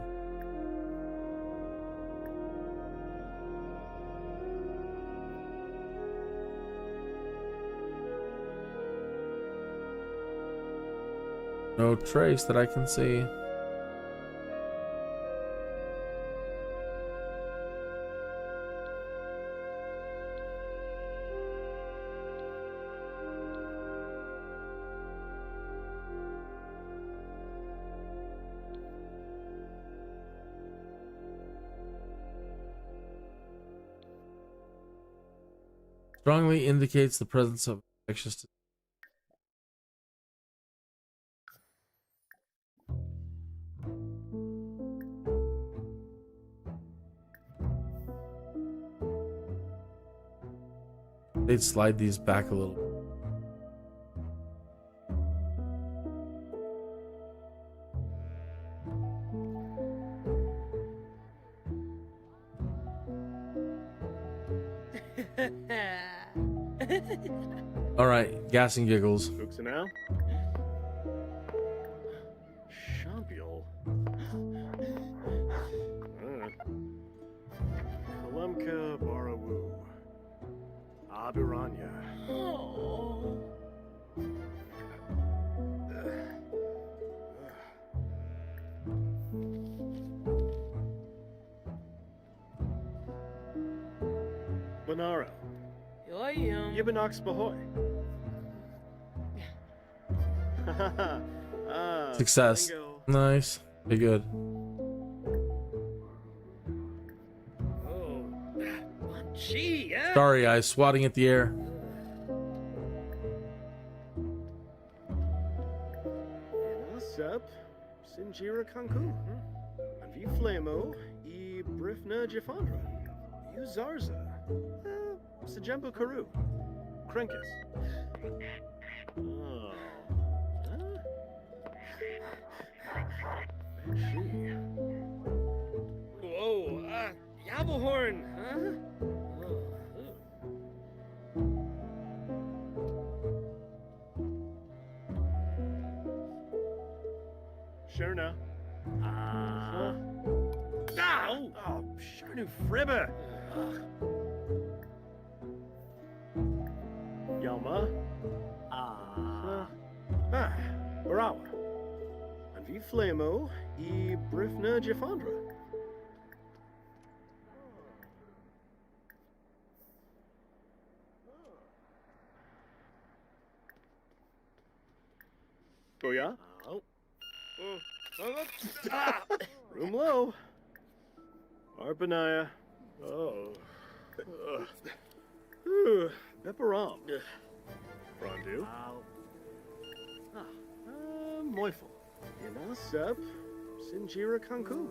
No trace that I can see. Strongly indicates the presence of infectious disease. They'd slide these back a little. All right, gas and giggles. Books now. Champion. Kalemka Barawu. Abiranya. Banara. Yibbinox Bahoy. Success. Bingo. Nice. Be good. Oh, gee, yeah. Starry eyes swatting at the air. Sup, Sinjira Kanku. Anvi Flamo, E Brifna Jafandra. Uzarza. Sajembu Karu. Krenkus. Oh. She. Whoa, Yabelhorn, huh? Sherna. Ow! Oh, Shernu Fribba. Yalma. Barawa. Anvi Flamo, E Brifna Jafandra. Oh yeah? Room low. Arpanaya. Oh. Beparam. Frondu. Moifel. Yanasep. Sinjira Kanku.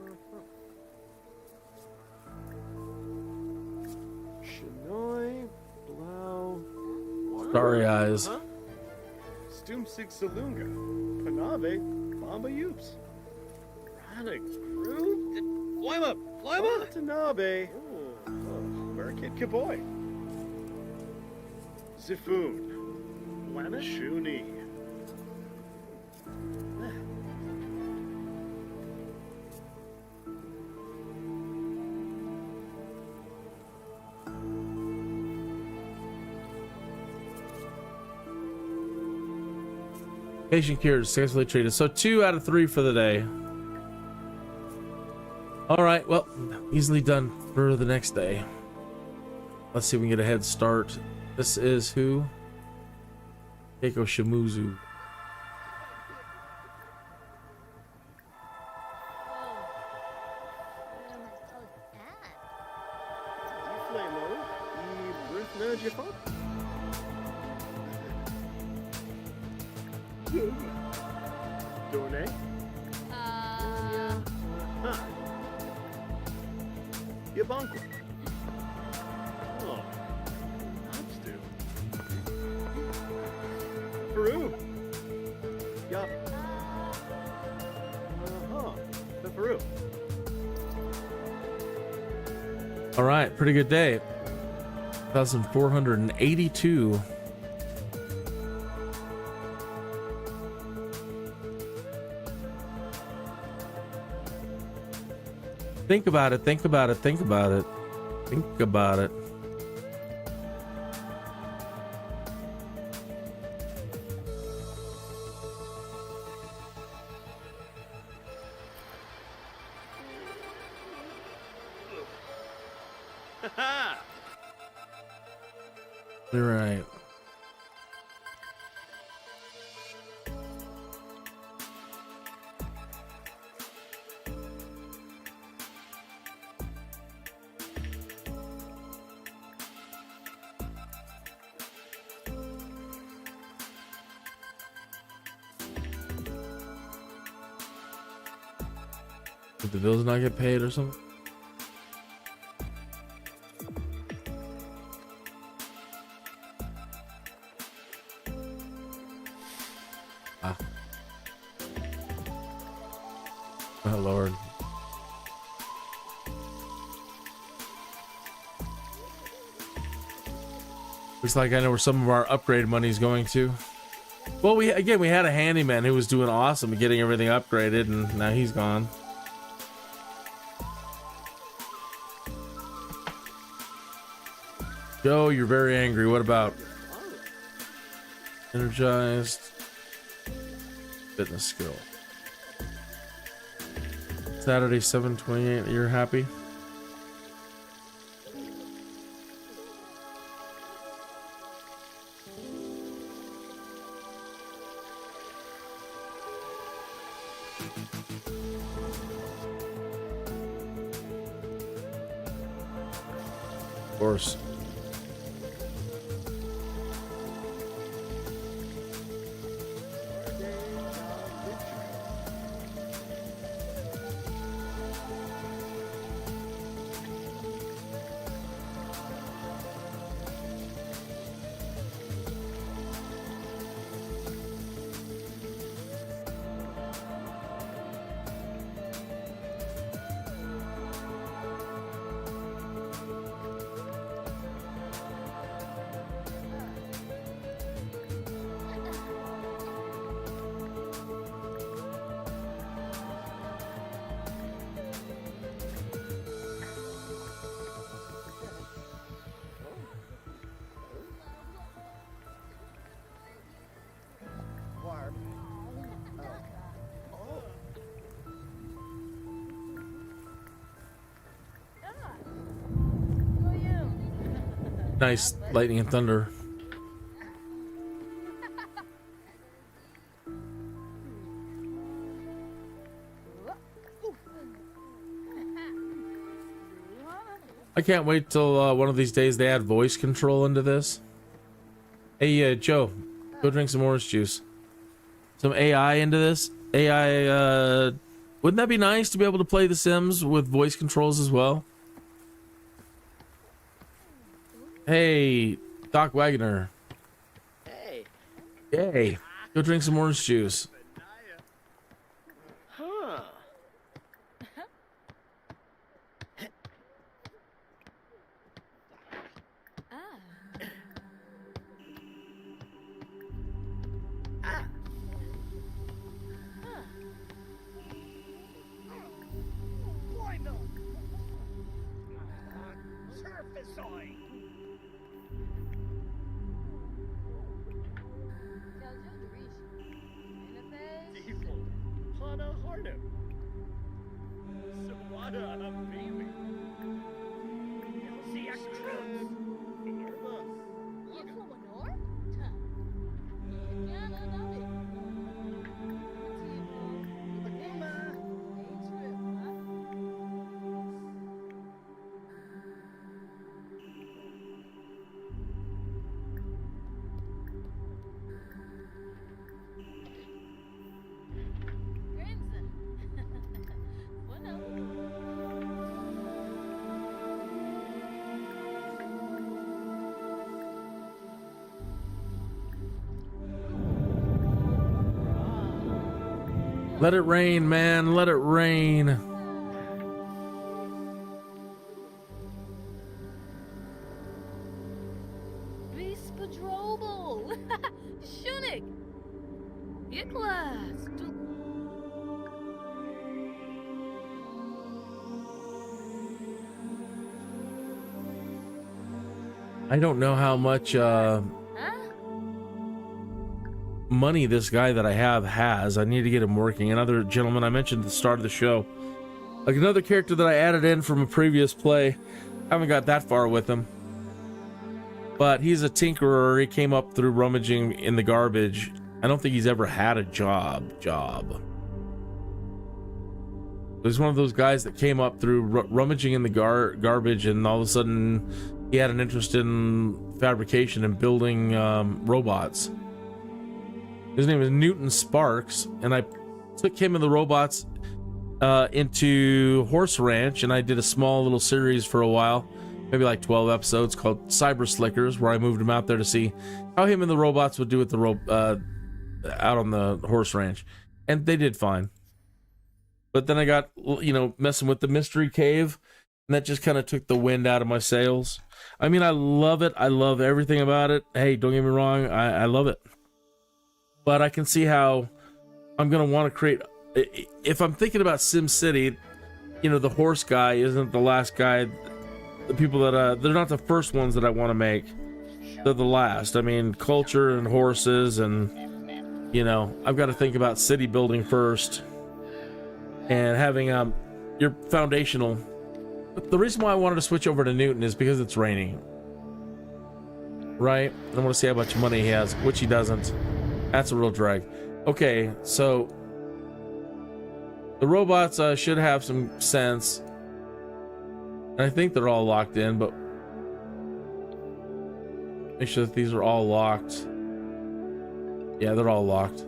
Shinoy. Blau. Starry eyes. Stumsig Salunga. Panave. Mamba Yoops. Rana Crew. Climb up! Tanabe. Merkit Kaboy. Zifoon. Lana Shuni. Patient cured, successfully treated. So 2 out of 3 for the day. All right, well, easily done for the next day. Let's see if we can get a head start. This is who? Keiko Shimuzu. All right, pretty good day. 1,482. Think about it, think about it, think about it. Think about it. You're right. Did the bills not get paid or something? Oh Lord. Looks like I know where some of our upgrade money is going to. Well, we had a handyman who was doing awesome at getting everything upgraded, and now he's gone. Joe, you're very angry. What about? Energized. Fitness skill. Saturday 7/28. You're happy? Of course. Nice lightning and thunder. I can't wait till one of these days they add voice control into this. Hey, Joe, go drink some orange juice. Some AI into this. AI, wouldn't that be nice to be able to play The Sims with voice controls as well? Hey, Doc Wagner. Hey. Yay. Go drink some orange juice. Huh. Ah. Why not? Surface oil. Let it rain, man. Let it rain. Bispadrobel. Shunik. Iklas. I don't know how much money this guy that I have has. I need to get him working. Another gentleman I mentioned at the start of the show, like another character that I added in from a previous play. I haven't got that far with him, but he's a tinkerer. He came up through rummaging in the garbage. I don't think he's ever had a job. He's one of those guys that came up through rummaging in the garbage, and all of a sudden he had an interest in fabrication and building robots. His name is Newton Sparks, and I took him and the robots into Horse Ranch, and I did a small little series for a while, maybe like 12 episodes, called Cyber Slickers, where I moved him out there to see how him and the robots would do with the out on the horse ranch, and they did fine. But then I got, messing with the mystery cave, and that just kind of took the wind out of my sails. I mean, I love it. I love everything about it. Hey, don't get me wrong. I love it. But I can see how I'm going to want to create... If I'm thinking about SimCity, the horse guy isn't the last guy. The people that... they're not the first ones that I want to make. They're the last. I mean, culture and horses and... I've got to think about city building first. And having your foundational... The reason why I wanted to switch over to Newton is because it's raining. Right? I want to see how much money he has, which he doesn't. That's a real drag. Okay, so the robots should have some sense. And I think they're all locked in, but make sure that these are all locked. Yeah, they're all locked.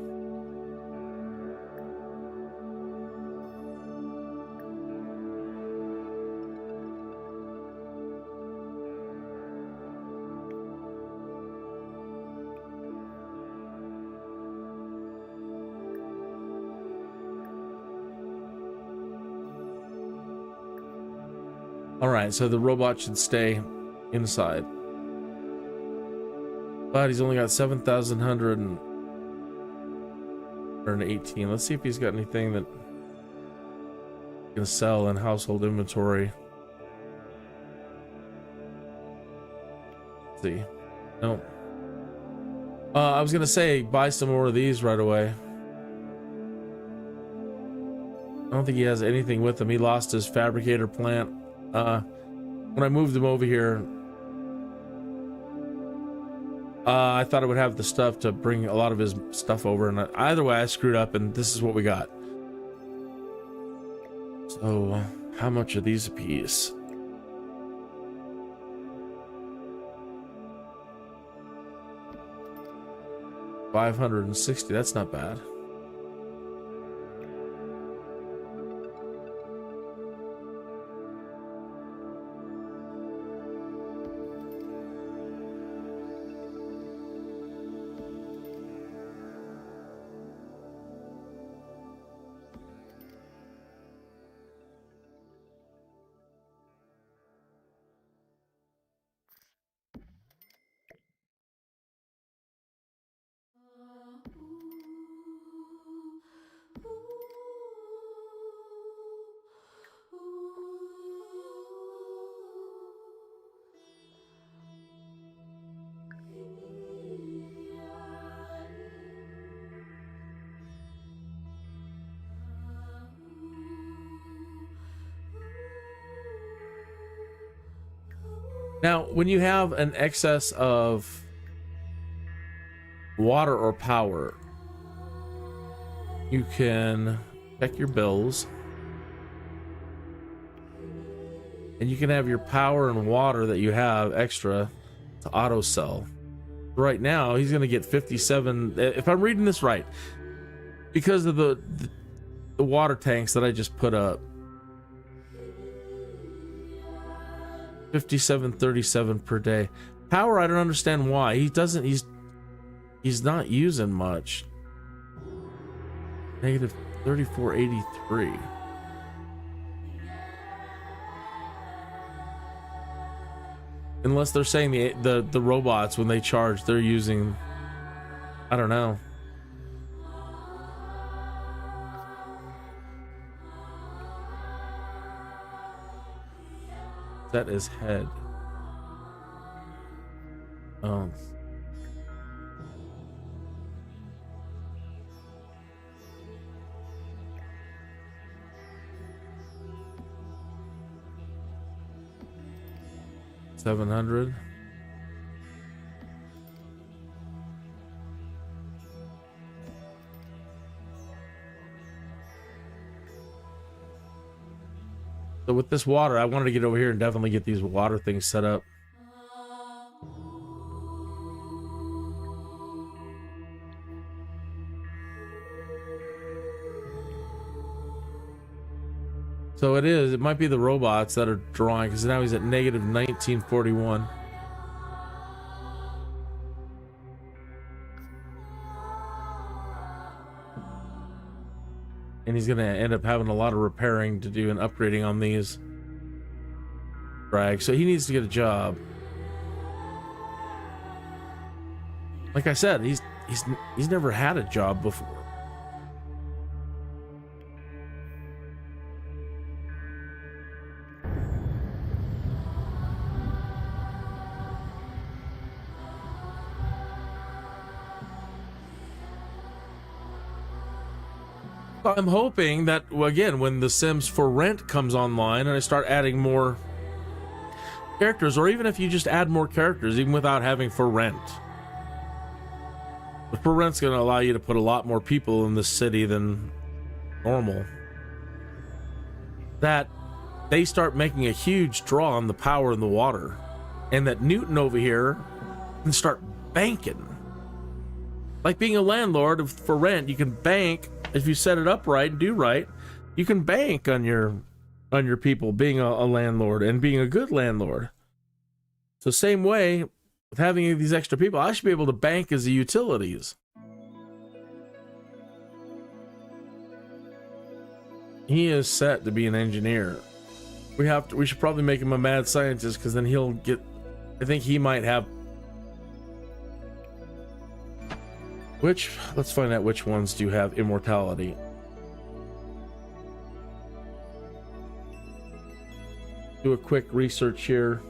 Alright, so the robot should stay inside. But he's only got 7,118. Let's see if he's got anything that he can sell in household inventory. Let's see. No. I was gonna say buy some more of these right away. I don't think he has anything with him. He lost his fabricator plant. When I moved him over here, I thought I would have the stuff to bring a lot of his stuff over, and either way I screwed up, and this is what we got. So how much are these a piece? $560. That's not bad. Now, when you have an excess of water or power, you can check your bills, and you can have your power and water that you have extra to auto sell. Right now, he's going to get 57, if I'm reading this right, because of the water tanks that I just put up. 57.37 per day. Power, I don't understand why. He's not using much. Negative 3483. Unless they're saying the robots, when they charge, they're using, I don't know. That is head. Oh. $700. So with this water, I wanted to get over here and definitely get these water things set up. So it might be the robots that are drawing, because now he's at negative 1941. And he's going to end up having a lot of repairing to do and upgrading on these drags. So he needs to get a job. Like I said, he's never had a job before. I'm hoping that, again, when the Sims for Rent comes online and I start adding more characters, or even if you just add more characters, even without having for rent. The for rent's going to allow you to put a lot more people in the city than normal. That they start making a huge draw on the power and the water. And that Newton over here can start banking. Like being a landlord for rent, you can bank. If you set it up right and do right, you can bank on your people being a landlord and being a good landlord. So same way with having these extra people, I should be able to bank as the utilities. He is set to be an engineer. We should probably make him a mad scientist, because then he'll get, I think he might have, let's find out which ones do have immortality. Do a quick research here.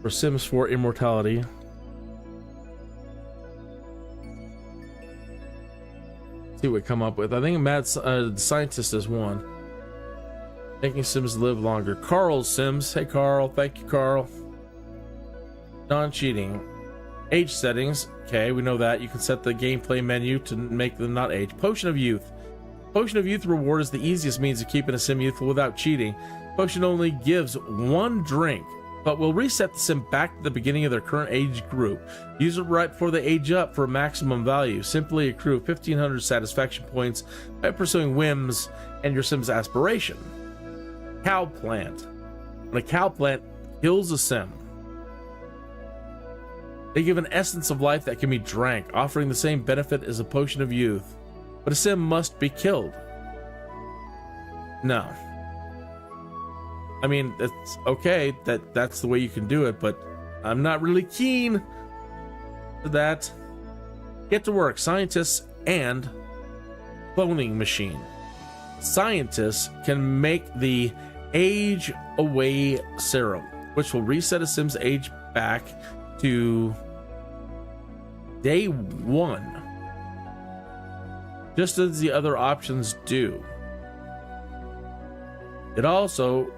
For Sims 4 immortality. See what we come up with. I think a mad scientist is one. Making Sims live longer. Carl's Sims. Hey, Carl. Thank you, Carl. Non-cheating. Age settings. Okay, we know that. You can set the gameplay menu to make them not age. Potion of Youth. Potion of Youth reward is the easiest means of keeping a Sim youthful without cheating. Potion only gives one drink, but will reset the Sim back to the beginning of their current age group. Use it right before they age up for a maximum value. Simply accrue 1,500 satisfaction points by pursuing whims and your Sim's aspiration. Cow plant. When a cow plant kills a Sim, they give an essence of life that can be drank, offering the same benefit as a potion of youth. But a Sim must be killed. No. I mean, it's okay that's the way you can do it, but I'm not really keen for that. Get to work. Scientists and cloning machine. Scientists can make the age away serum, which will reset a Sim's age back to day one, just as the other options do. It also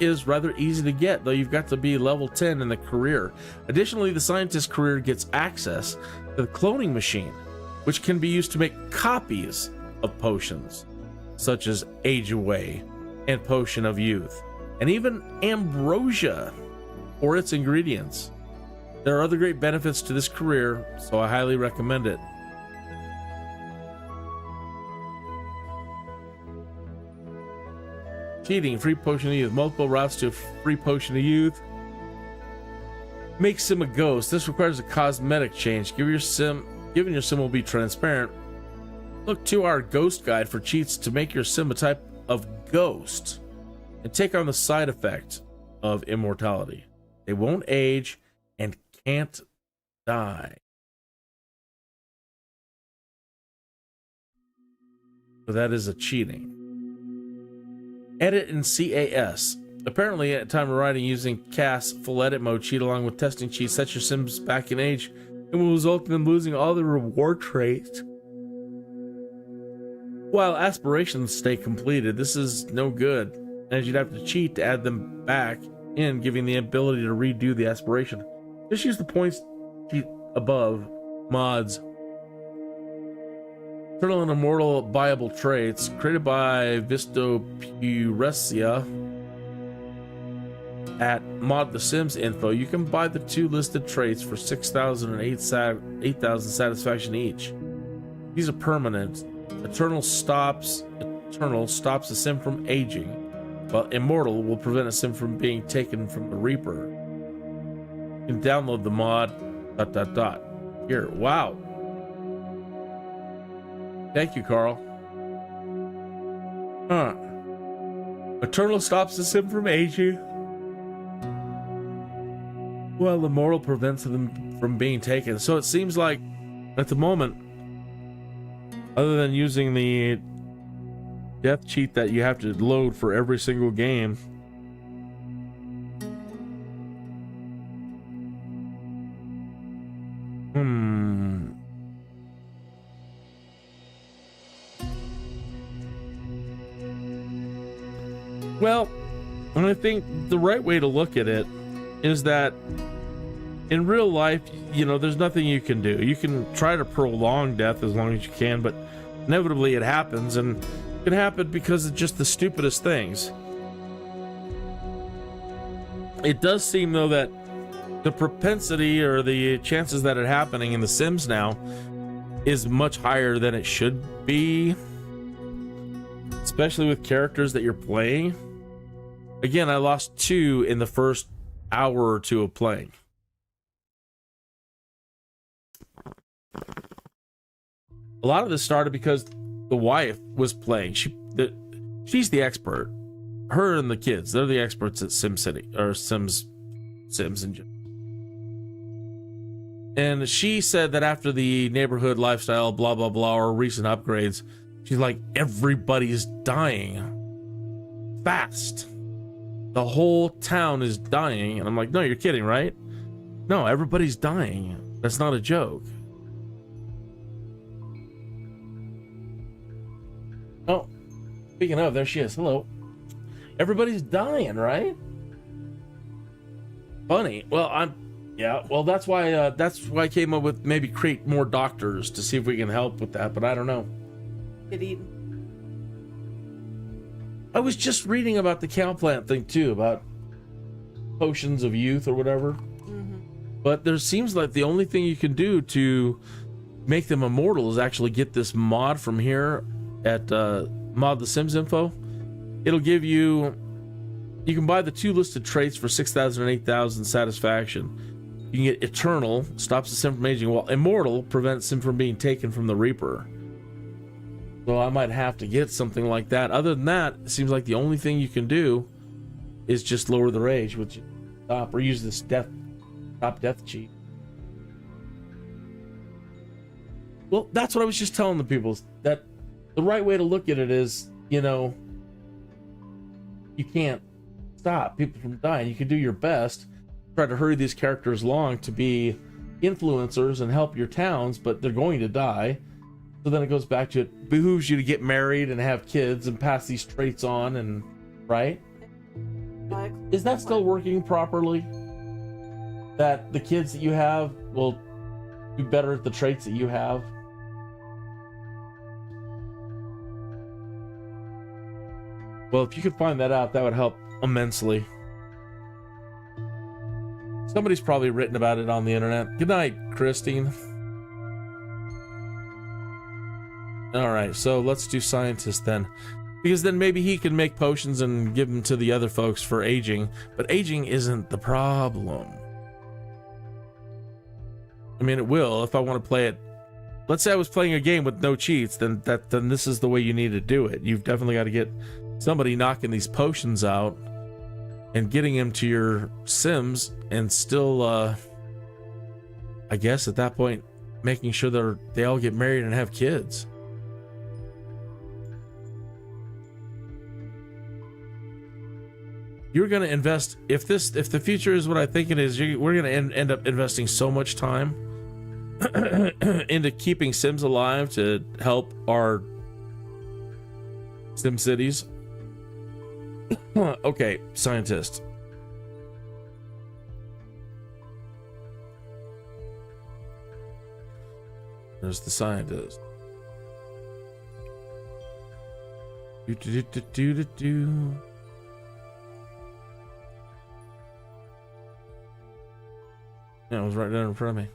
is rather easy to get, though you've got to be level 10 in the career. Additionally, the scientist career gets access to the cloning machine, which can be used to make copies of potions, such as Age Away and Potion of Youth, and even ambrosia or its ingredients. There are other great benefits to this career, so I highly recommend it. Cheating, free potion of youth. Multiple routes to free potion of youth. Make sim a ghost. This requires a cosmetic change. Given your sim will be transparent. Look to our ghost guide for cheats to make your sim a type of ghost and take on the side effect of immortality. They won't age and can't die. So that is a cheating. Edit in CAS. Apparently, at time of writing, using CAS full edit mode cheat along with testing cheat sets your sims back in age and will result in them losing all the reward traits while aspirations stay completed. This is no good, as you'd have to cheat to add them back in, giving the ability to redo the aspiration. Just use the points cheat above mods. Eternal and immortal viable traits created by Vistopurecia at Mod the Sims info. You can buy the 2 listed traits for 6,000 and 8,000 satisfaction each. These are permanent. Eternal stops the sim from aging, while immortal will prevent a sim from being taken from the Reaper. You can download the mod ... Here, wow. Thank you, Carl. Eternal stops the sim from aging, while immortal prevents them from being taken. So it seems like at the moment, other than using the death cheat that you have to load for every single game, well, I think the right way to look at it is that in real life, you know, there's nothing you can do. You can try to prolong death as long as you can, but inevitably it happens, and it can happen because of just the stupidest things. It does seem, though, that the propensity or the chances that it happening in The Sims now is much higher than it should be, especially with characters that you're playing. Again, I lost 2 in the first hour or 2 of playing. A lot of this started because the wife was playing. She's the expert. Her and the kids, they're the experts at SimCity or Sims in general. And she said that after the neighborhood lifestyle, blah blah blah, or recent upgrades, she's like, everybody's dying fast. The whole town is dying. And I'm like, no, you're kidding, right? No, everybody's dying. That's not a joke. Oh, speaking of, there she is. Hello. Everybody's dying, right? Funny. Well, that's why I came up with maybe create more doctors to see if we can help with that, but I don't know. Get eaten. I was just reading about the cow plant thing too, about potions of youth or whatever. But there seems like the only thing you can do to make them immortal is actually get this mod from here at Mod the Sims info. It'll give you can buy the 2 listed traits for 6,000 and 8,000 satisfaction. You can get Eternal, stops the sim from aging, while Immortal prevents him from being taken from the Reaper. So I might have to get something like that. Other than that, it seems like the only thing you can do is just lower the rage, which stop or use this top death cheat. Well, that's what I was just telling the people, that the right way to look at it is, you know, you can't stop people from dying. You can do your best, try to hurry these characters along to be influencers and help your towns, but they're going to die. So then it goes back to it behooves you to get married and have kids and pass these traits on, and right? Is that still working properly? That the kids that you have will do better at the traits that you have? Well, if you could find that out, that would help immensely. Somebody's probably written about it on the internet. Good night, Christine. All right, so let's do scientist then, because then maybe he can make potions and give them to the other folks for aging, but aging isn't the problem. I mean, it will if I want to play it. Let's say I was playing a game with no cheats, then this is the way you need to do it. You've definitely got to get somebody knocking these potions out and getting them to your Sims, and still, I guess at that point, making sure they all get married and have kids. You're going to invest, if the future is what I think it is, we're going to end up investing so much time into keeping Sims alive to help our Sim cities. Okay, scientist. There's the scientist. Do. Yeah, it was right there in front of me.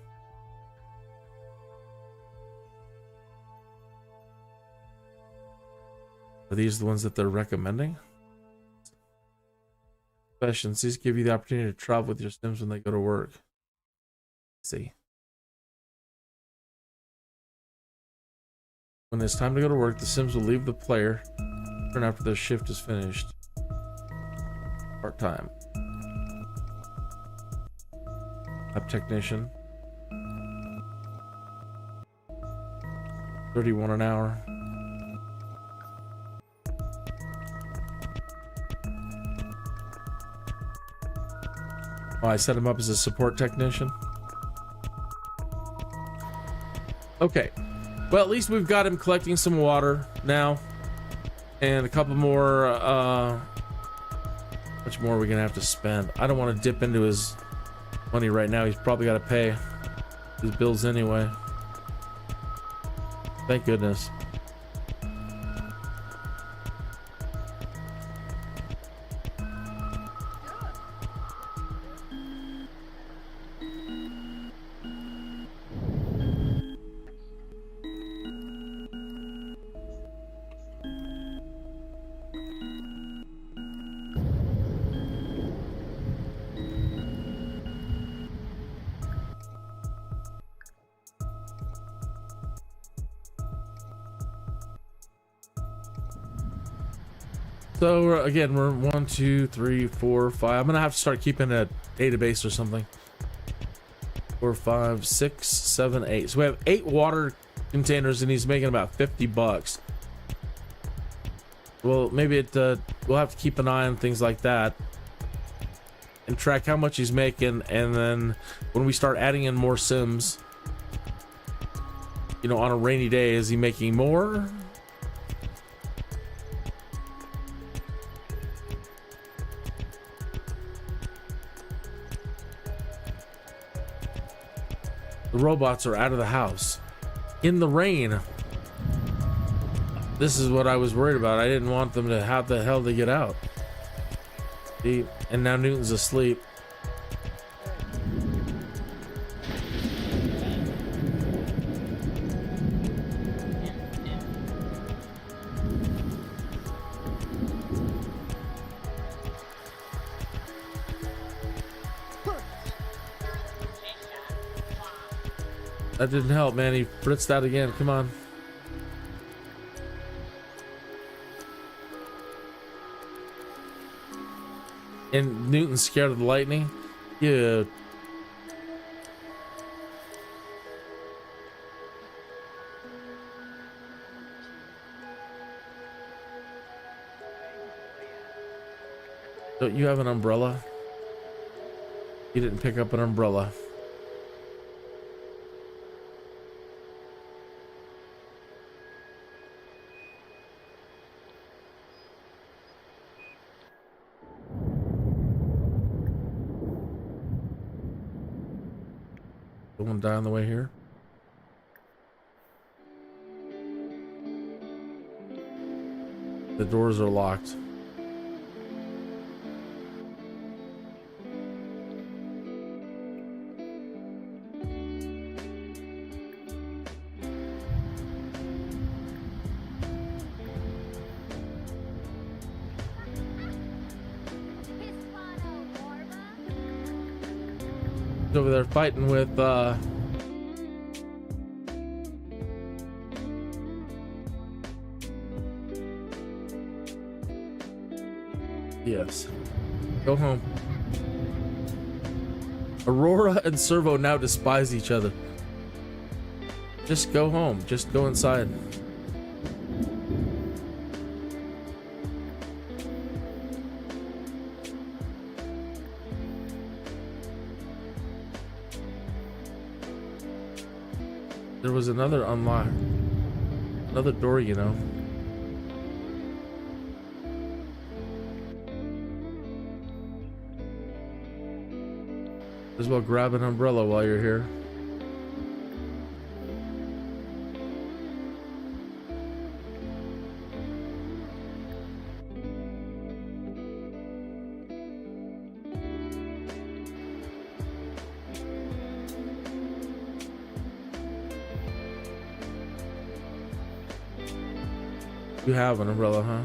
Are these the ones that they're recommending? Questions. These give you the opportunity to travel with your Sims when they go to work. Let's see. When it's time to go to work, the Sims will leave the player turn after their shift is finished. Part-time. Lab technician. 31 an hour. Oh, I set him up as a support technician. Okay. Well, at least we've got him collecting some water now. And a couple more, how much more are we gonna have to spend? I don't want to dip into his money right now. He's probably got to pay his bills anyway. Thank goodness. So again, we're 1, 2, 3, 4, 5. I'm gonna have to start keeping a database or something. 4, 5, 6, 7, 8. So we have 8 water containers, and he's making about $50. Well, maybe we'll have to keep an eye on things like that and track how much he's making, and then when we start adding in more Sims, you know, on a rainy day, is he making more? The robots are out of the house in the rain. This is what I was worried about. I didn't want them to, how the hell they get out. See, and now Newton's asleep. That didn't help, man. He fritzed out again. Come on. And Newton's scared of the lightning? Yeah. Don't you have an umbrella? You didn't pick up an umbrella. Someone die on the way here? The doors are locked. Over there fighting with Yes. Go home. Aurora and Servo now despise each other. Just go home. Just go inside. There was another unlock. Another door, you know. As well grab an umbrella while you're here. You have an umbrella, huh?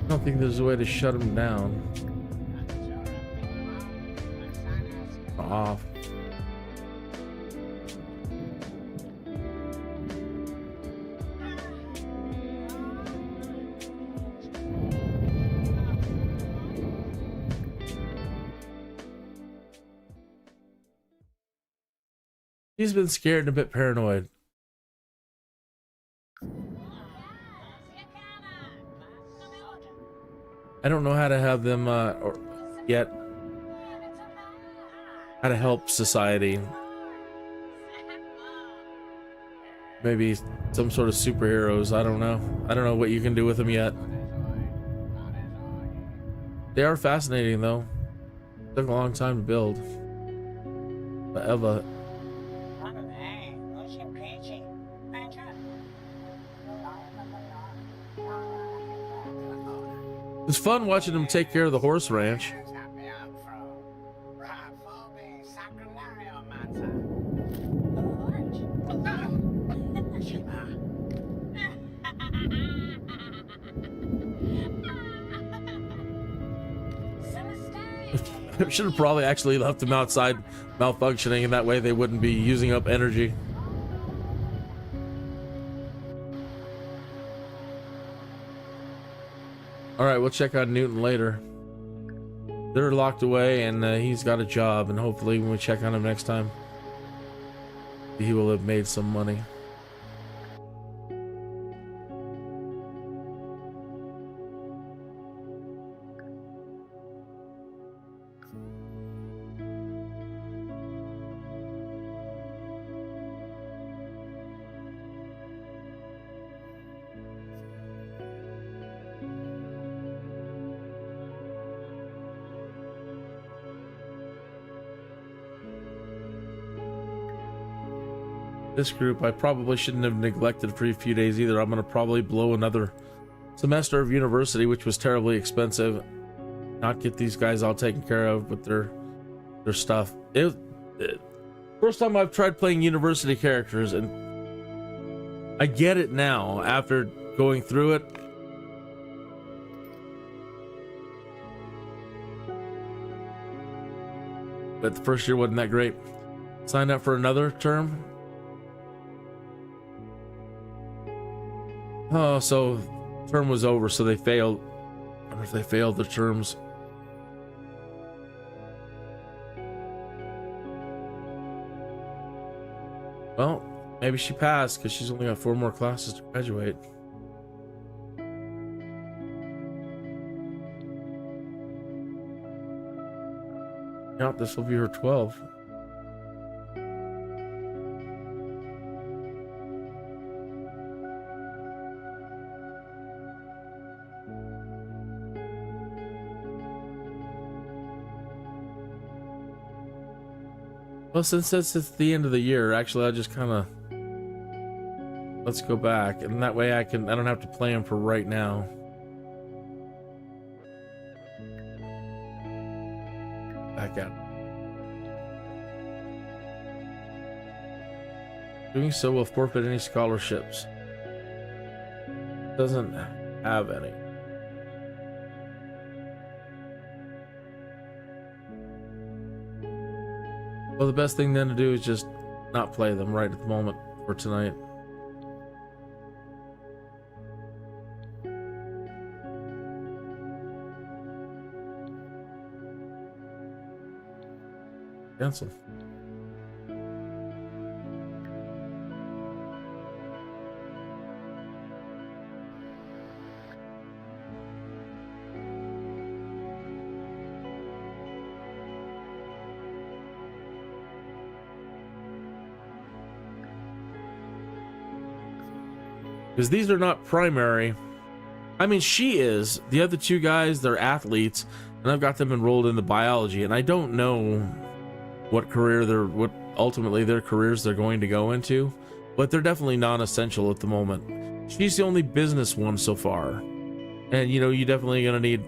I don't think there's a way to shut him down. Off. He's been scared and a bit paranoid. I don't know how to have them, or yet, how to help society. Maybe some sort of superheroes, I don't know. I don't know what you can do with them yet. They are fascinating, though. Took a long time to build. Forever. It's fun watching him take care of the horse ranch. I should have probably actually left them outside malfunctioning, and that way they wouldn't be using up energy. Alright, we'll check on Newton later. They're locked away, and he's got a job, and hopefully when we check on him next time, he will have made some money. This group I probably shouldn't have neglected for a few days either. I'm gonna probably blow another semester of university, which was terribly expensive. Not get these guys all taken care of with their stuff. First time I've tried playing university characters, and I get it now after going through it. But the first year wasn't that great. Signed up for another term. Oh, so term was over, so they failed. I wonder if they failed the terms. Well, maybe she passed because she's only got 4 more classes to graduate. Yep, this will be her 12. Well, since it's the end of the year, actually, I just kind of let's go back, and that way I don't have to plan for right now. Back out. Doing so will forfeit any scholarships. Doesn't have any. Well, the best thing then to do is just not play them right at the moment for tonight. Cancel. Because these are not primary. I mean, she is. The other two guys, they're athletes, and I've got them enrolled into biology, and I don't know what ultimately their careers they're going to go into, but they're definitely non-essential at the moment. She's the only business one so far, and you know, you're definitely going to need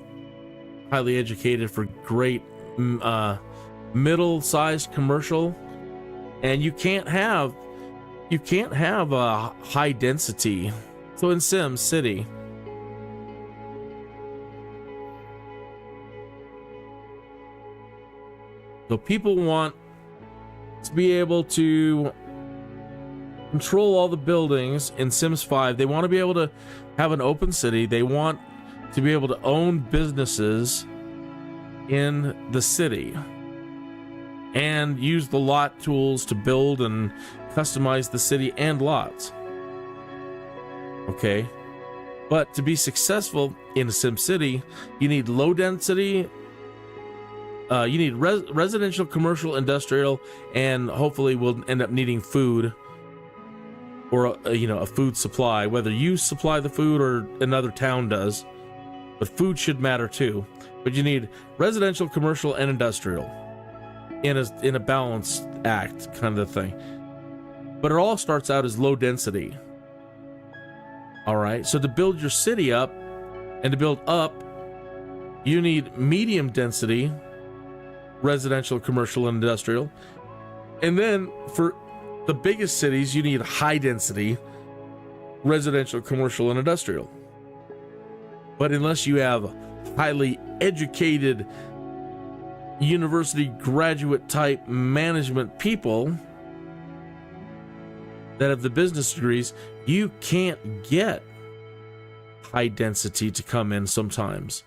highly educated for great middle-sized commercial, and you can't have a high density. So in SimCity, so people want to be able to control all the buildings in Sims 5. They want to be able to have an open city. They want to be able to own businesses in the city and use the lot tools to build and customize the city and lots. Okay, but to be successful in SimCity, you need low density. You need residential, commercial, industrial, and hopefully we'll end up needing food, or a food supply. Whether you supply the food or another town does, but food should matter too. But you need residential, commercial, and industrial in a balanced act kind of thing. But it all starts out as low density. All right, so to build your city up and to build up, you need medium density, residential, commercial, and industrial. And then for the biggest cities, you need high density, residential, commercial, and industrial. But unless you have highly educated, university graduate type management people that have the business degrees, you can't get high density to come in sometimes.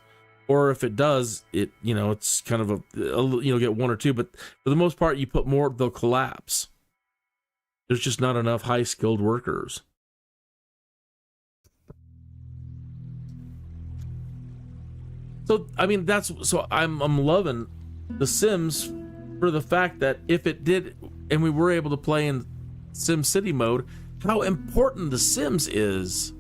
Or if it does, it's kind of get one or two, but for the most part, you put more, they'll collapse. There's just not enough high skilled workers. So, I mean, I'm loving The Sims for the fact that if it did, and we were able to play in SimCity mode, how important The Sims is.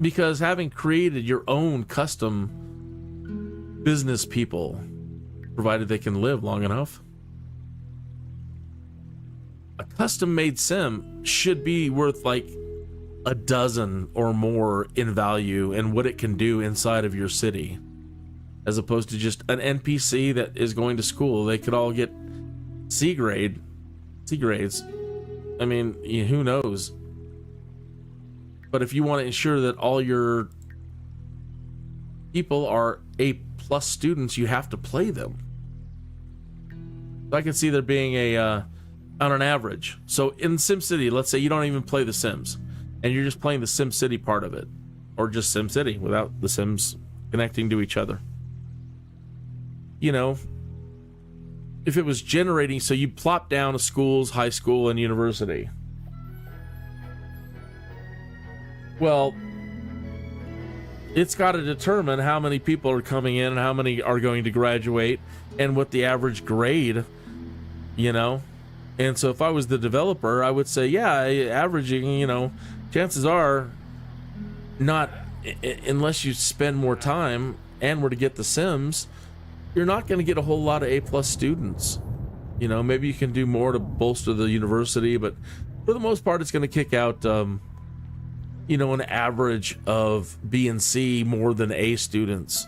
Because having created your own custom business people, provided they can live long enough, a custom made sim should be worth like a dozen or more in value and what it can do inside of your city, as opposed to just an NPC that is going to school. They could all get C grades. I mean, who knows? But if you want to ensure that all your people are A+ students, you have to play them. So I can see there being on an average. So in SimCity, let's say you don't even play The Sims, and you're just playing the SimCity part of it, or just SimCity without the Sims connecting to each other. If it was generating, so you plop down schools, high school, and university. Well, it's got to determine how many people are coming in and how many are going to graduate and what the average grade, And so if I was the developer, I would say, yeah, averaging, chances are not, unless you spend more time and were to get the Sims, you're not going to get a whole lot of A+ students. Maybe you can do more to bolster the university, but for the most part, it's going to kick out, an average of B and C more than A students.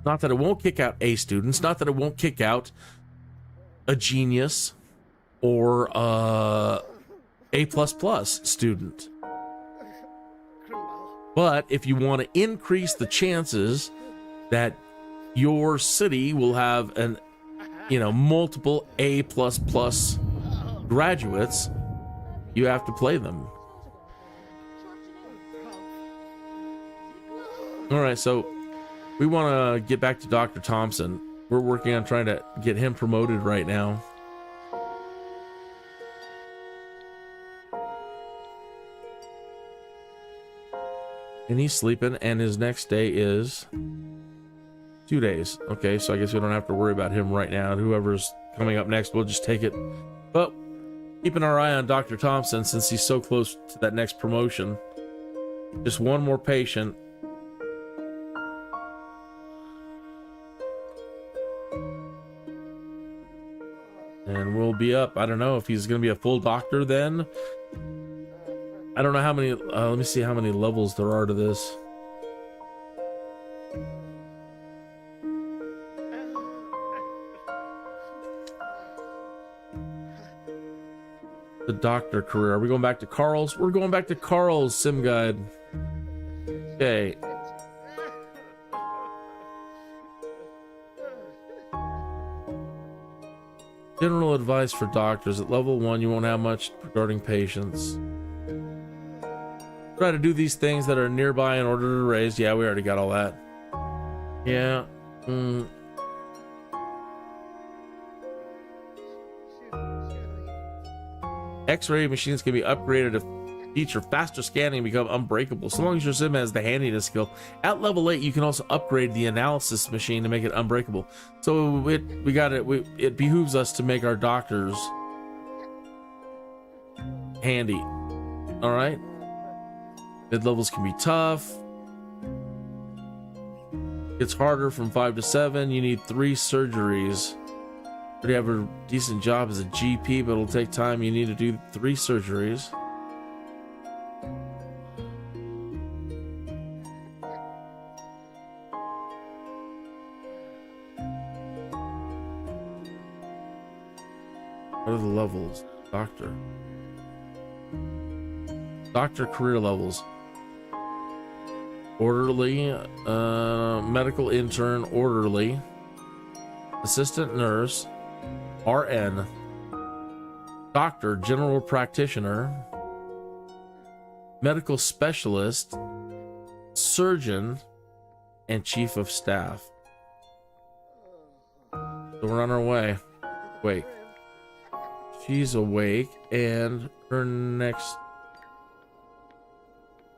Not that it won't kick out A students, not that it won't kick out a genius or A++ student. But if you want to increase the chances that your city will have an, multiple A++ graduates, you have to play them. All right, so we want to get back to Dr. Thompson. We're working on trying to get him promoted right now. And he's sleeping, and his next day is 2 days. Okay, so I guess we don't have to worry about him right now. Whoever's coming up next, we'll just take it. But keeping our eye on Dr. Thompson since he's so close to that next promotion. Just one more patient. And we'll be up. I don't know if he's going to be a full doctor then. I don't know how many, let me see how many levels there are to this. The doctor career. Are we going back to Carl's? We're going back to Carl's sim guide. Okay. General advice for doctors. At level 1, you won't have much regarding patients. Try to do these things that are nearby in order to raise. Yeah, we already got all that. Yeah. X-ray machines can be upgraded to feature faster scanning and become unbreakable, so long as your sim has the handiness skill. At level 8, you can also upgrade the analysis machine to make it unbreakable. So it behooves us to make our doctors handy. All right. Mid levels can be tough. It's harder from 5 to 7. You need 3 surgeries. You have a decent job as a GP, but it'll take time. You need to do 3 surgeries. What are the levels? Doctor career levels. Orderly, medical intern, orderly, assistant nurse, RN, doctor, general practitioner, medical specialist, surgeon, and chief of staff. So we're on our way. Wait. She's awake, and her next...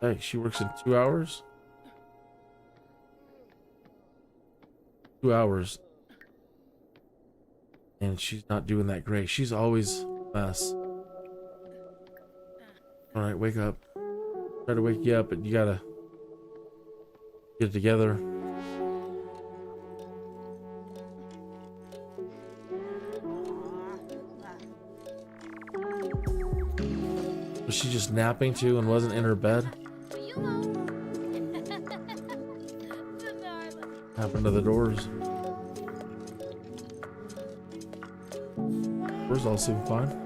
Hey, she works in 2 hours? 2 hours. And she's not doing that great. She's always a mess. Alright, wake up. Try to wake you up, but you gotta get it together. Was she just napping too and wasn't in her bed? Happened to the doors? Doors all seem fine.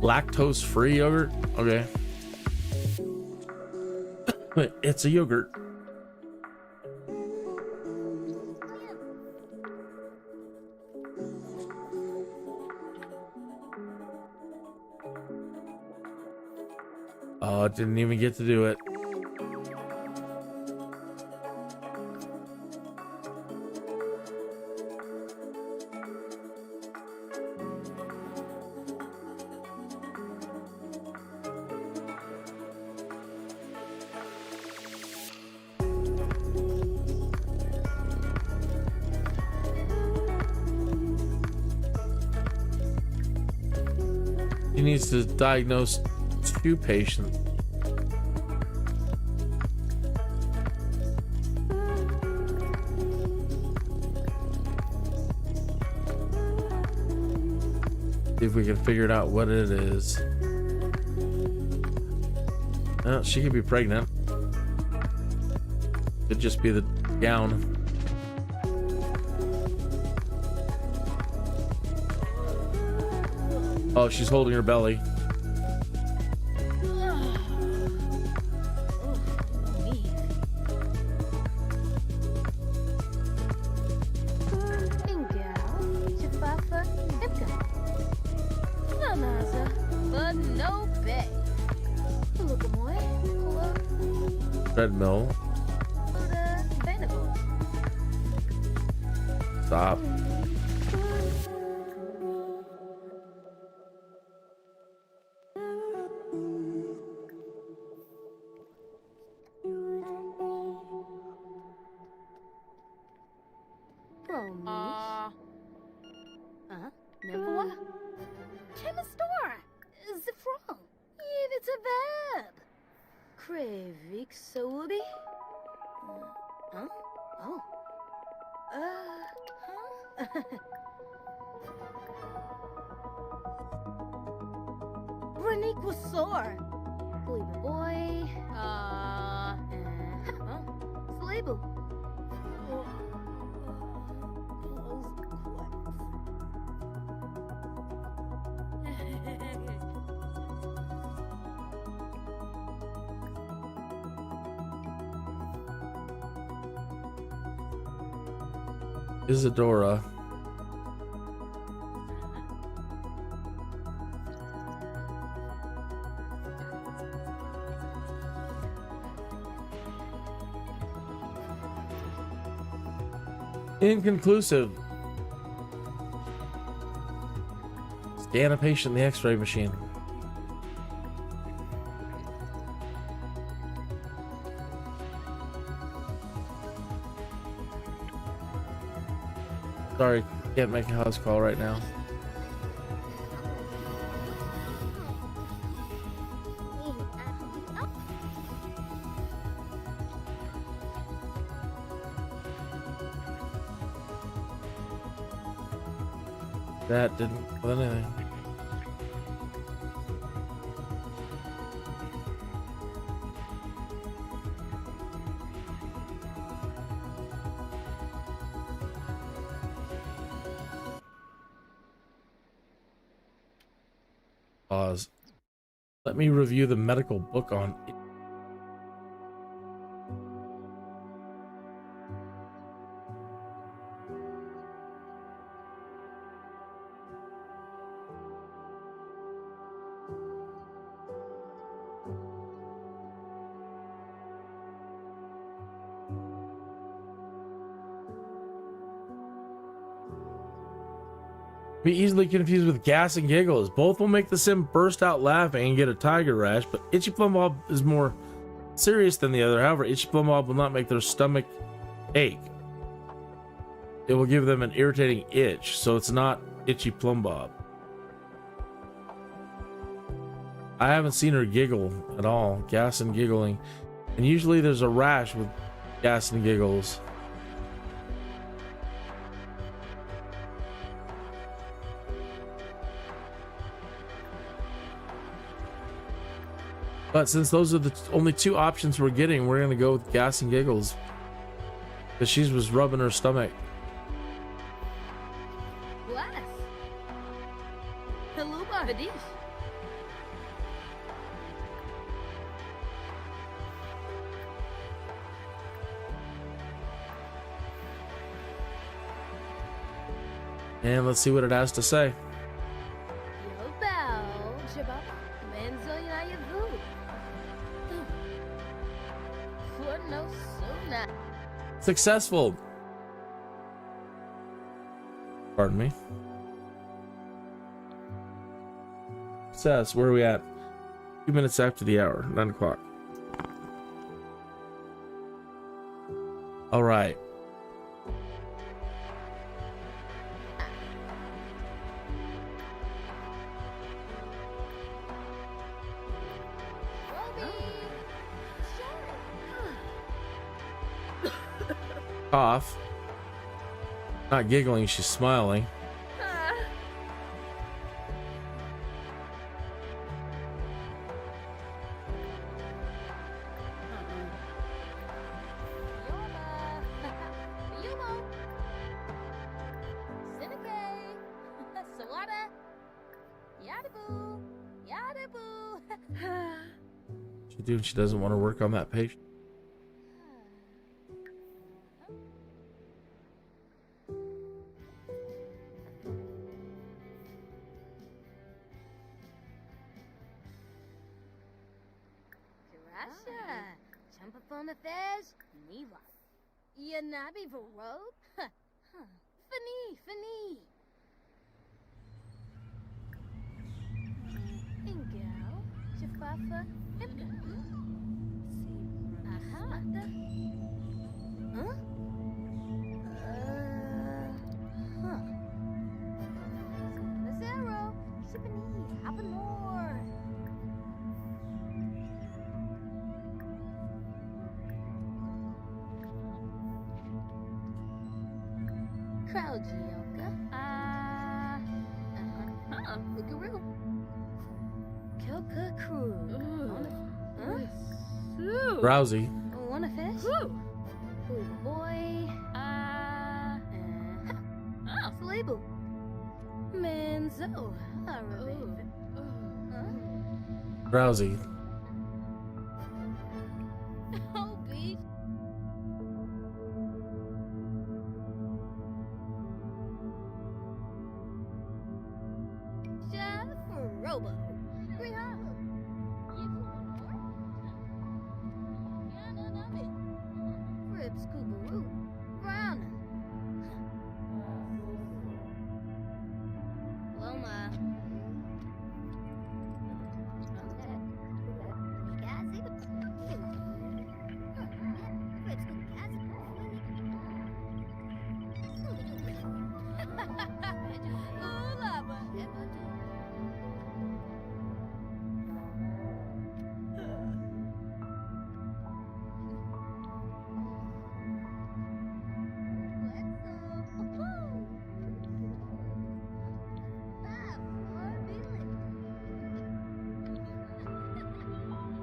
Lactose-free yogurt? Okay. It's a yogurt. Oh, it didn't even get to do it. needs to diagnose 2 patients. See if we can figure out what it is. Oh, she could be pregnant. Could just be the gown. Oh, she's holding her belly. Treadmill. Stop. Never Chemist store. Is it wrong? Yeah, it's a verb. Krevik Sobi? Huh? Oh. Huh? Renique was sore. Sleepy boy. Sleeble. Isadora. Inconclusive. Scan a patient in the X-ray machine. Sorry, can't make a house call right now. That didn't do anything. Pause. Let me review the medical book on it. Be easily confused with gas and giggles. Both will make the sim burst out laughing and get a tiger rash, but Itchy Plum Bob is more serious than the other. However, Itchy Plum Bob will not make their stomach ache. It will give them an irritating itch, so it's not Itchy Plum Bob. I haven't seen her giggle at all, gas and giggling. And usually there's a rash with gas and giggles. But since those are the only 2 options we're getting, we're gonna go with gas and giggles. Because she was rubbing her stomach. Bless. Hello, Bahadish. And let's see what it has to say. Successful. Pardon me. Success. Where are we at? 2 minutes after the hour. 9 o'clock. All right. Cough. Not giggling, she's smiling. She doing? She doesn't want to work on that patient. Yanabi Varrob? Fini. Ingao, Jafafa, Imka. Aha. Huh? Huh. Lazaro, Shipani, Apanor. Kraujioka. Lugaroo. Kilka Crew. Rousey. Want a fish? Ooh, boy. Label. Manzo. Rousey. Oh, beach. Chef Robo. Green Hollow. You want more? Ribs Kookaroo. Brown. Loma.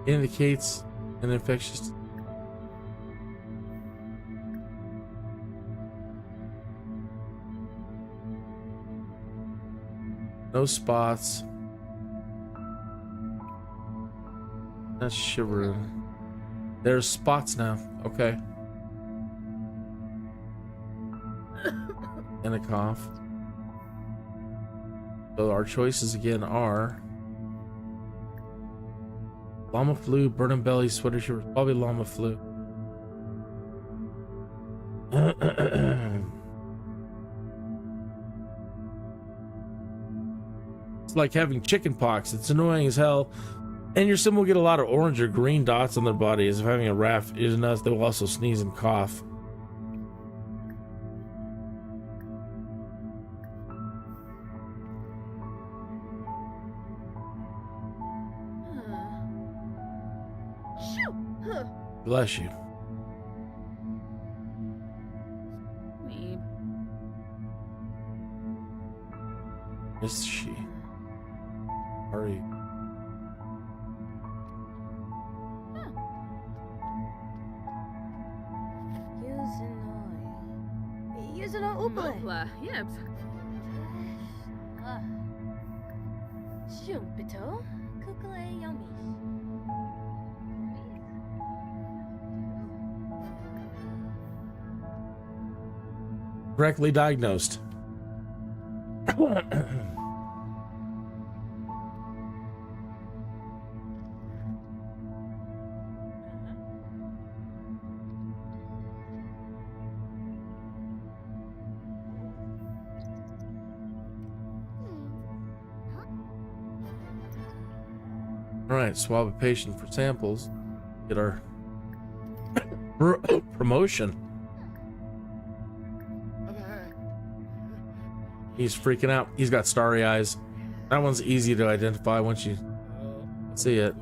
Indicates an infectious. No spots. That's shivering. There's spots now. Okay. And a cough. So our choices again are llama flu, burning belly, sweater shiver. Probably llama flu. It's like having chicken pox. It's annoying as hell. And your sim will get a lot of orange or green dots on their body as if having a raft is nuts. They will also sneeze and cough. Bless you. Is she? Are you? Using a upla. Yep. Shumpito, Kukale Yomi. Correctly diagnosed. All right, swab a patient for samples. Get our promotion. He's freaking out. He's got starry eyes. That one's easy to identify once you see it.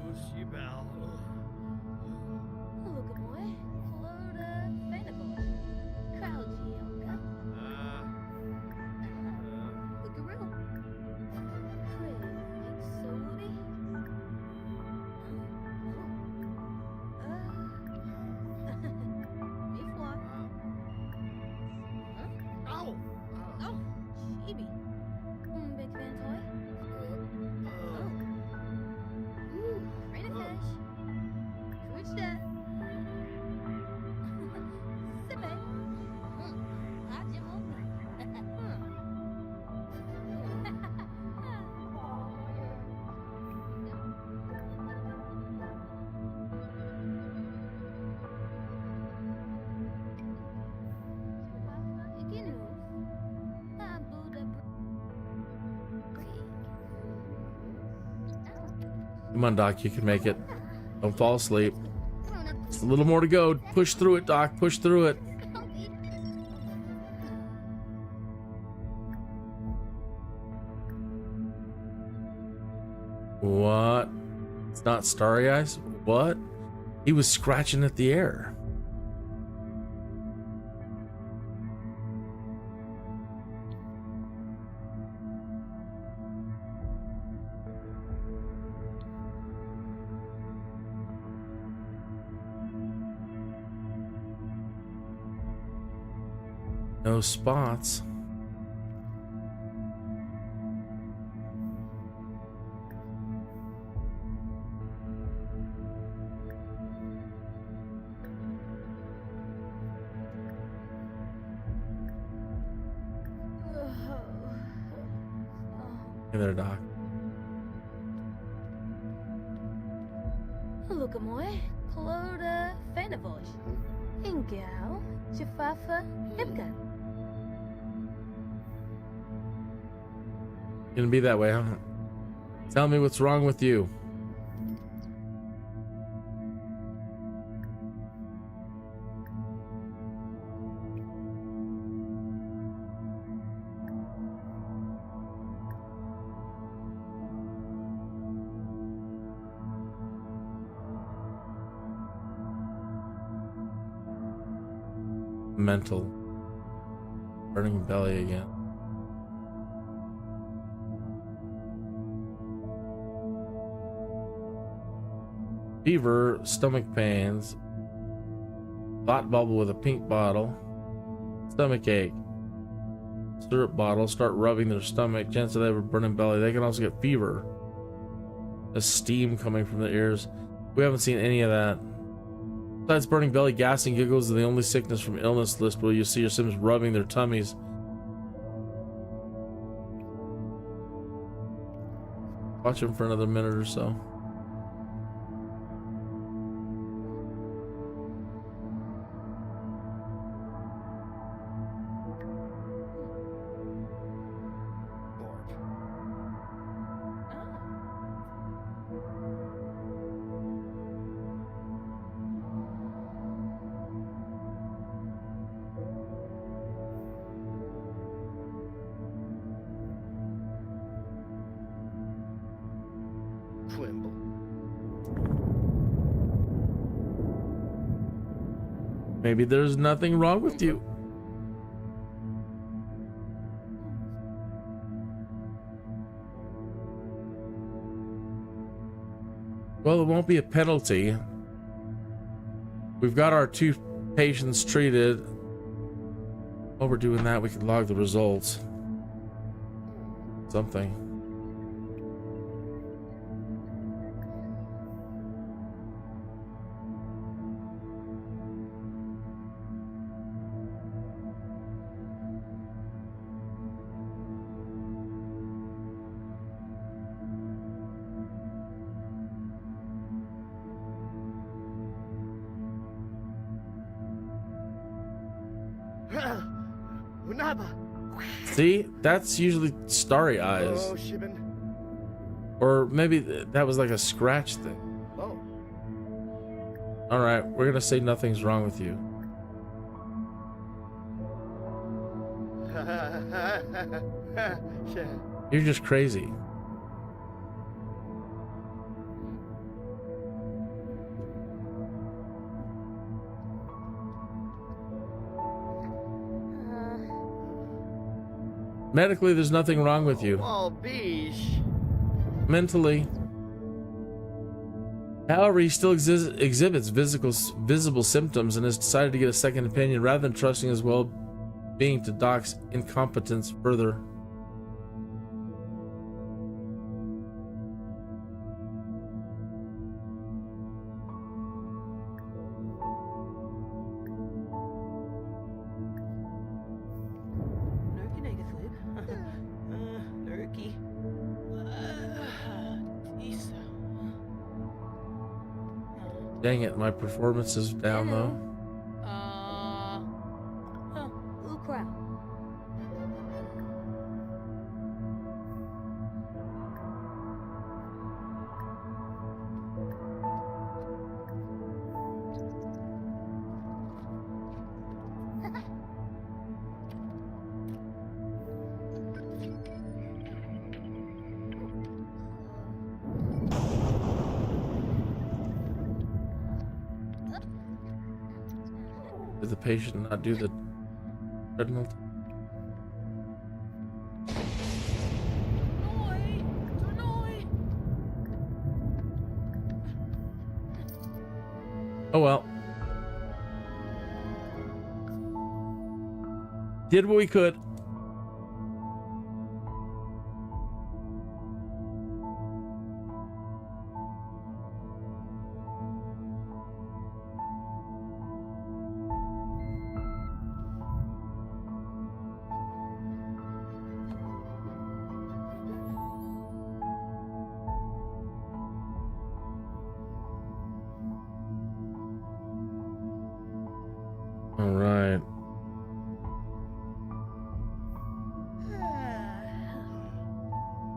Come on, Doc, you can make it. Don't fall asleep. Just a little more to go. Push through it, Doc. Push through it. What? It's not starry eyes? What? He was scratching at the air. No spots. Hey there, Doc. Look mooi. Claude Venavoy. Ingel. Jaffafa. Hipka. Gonna be that way, huh? Tell me what's wrong with you. Mental. Burning belly again. Fever, stomach pains, thought bubble with a pink bottle, stomach ache, syrup bottle, start rubbing their stomach, chance that they have a burning belly. They can also get fever. There's steam coming from the ears. We haven't seen any of that. Besides burning belly, gas and giggles are the only sickness from illness list where you see your Sims rubbing their tummies. Watch them for another minute or so. Quimble. Maybe there's nothing wrong with you. Well, it won't be a penalty. We've got our 2 patients treated. While we're doing that, we can log the results. Something. Unaba. See, that's usually starry eyes. Oh, Shibin. Or maybe that was like a scratch thing. Oh. Alright, we're gonna say nothing's wrong with you. You're just crazy. Medically, there's nothing wrong with you. Oh, beesh. Mentally. However, he still exhibits visible symptoms and has decided to get a second opinion rather than trusting his well-being to Doc's incompetence further. Dang it, my performance is down though. Ooh, crap. with the patient and not do the treadmill. Oh well. Did what we could. All right.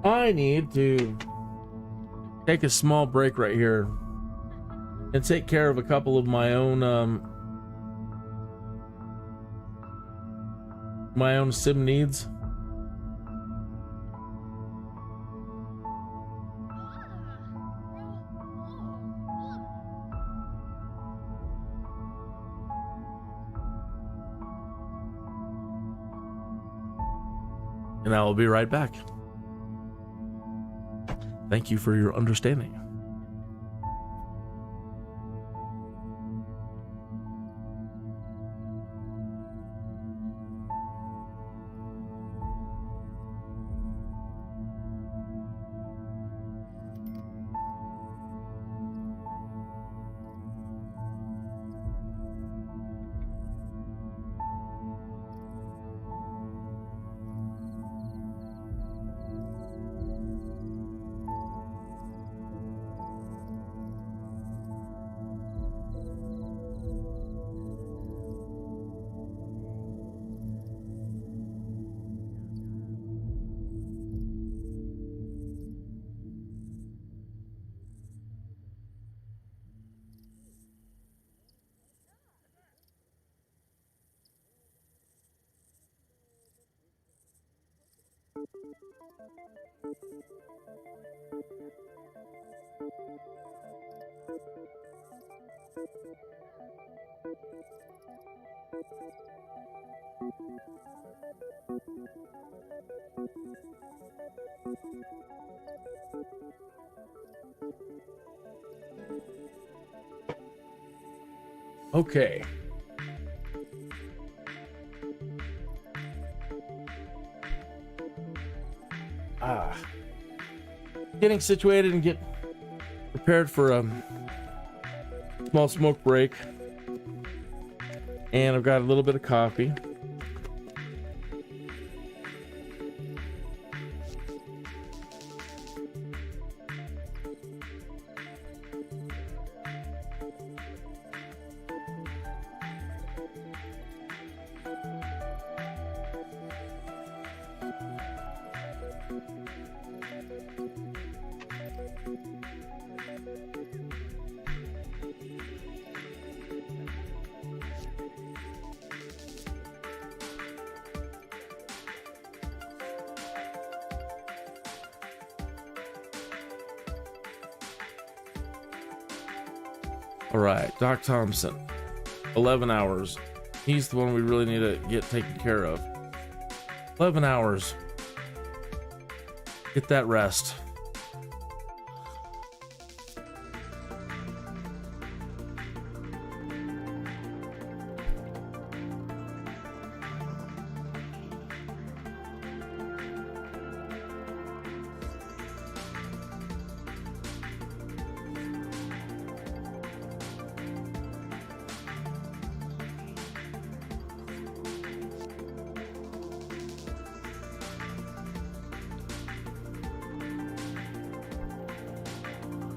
I need to take a small break right here and take care of a couple of my own sim needs. And I will be right back. Thank you for your understanding. Okay. Getting situated and get prepared for a small smoke break. And I've got a little bit of coffee. All right, Doc Thompson, 11 hours. He's the one we really need to get taken care of. 11 hours. Get that rest.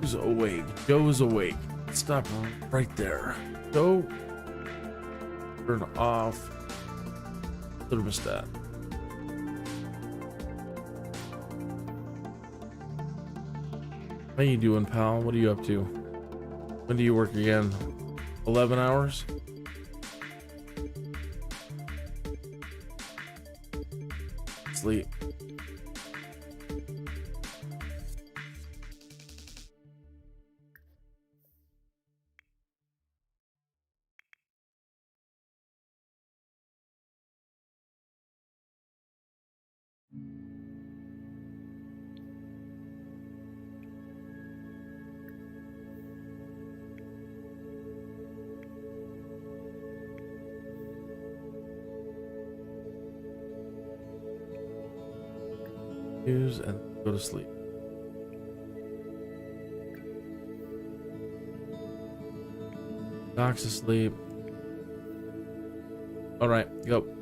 Joe's awake. Joe's awake. Stop right there. Joe, turn off thermostat. How you doing, pal? What are you up to? When do you work again? 11 hours? Sleep. Use and go to sleep. Doc's asleep. All right, go.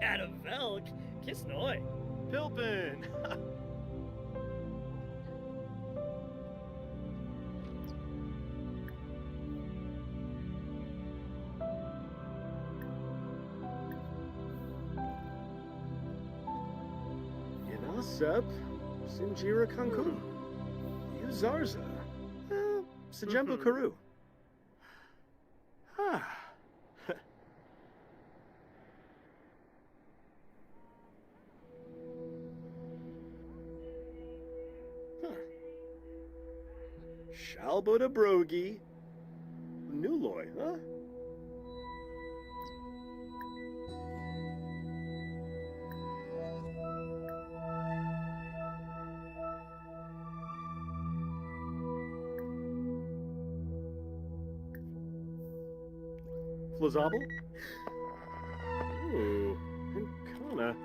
Cat of Velk, kiss noy. Pilpin! Yanasep, Sinjira Kanku, Uzarza, Sajemba Karu. Ah. Shalboda Brogi, Nuloy, huh? Flazabel? Ooh, Encana.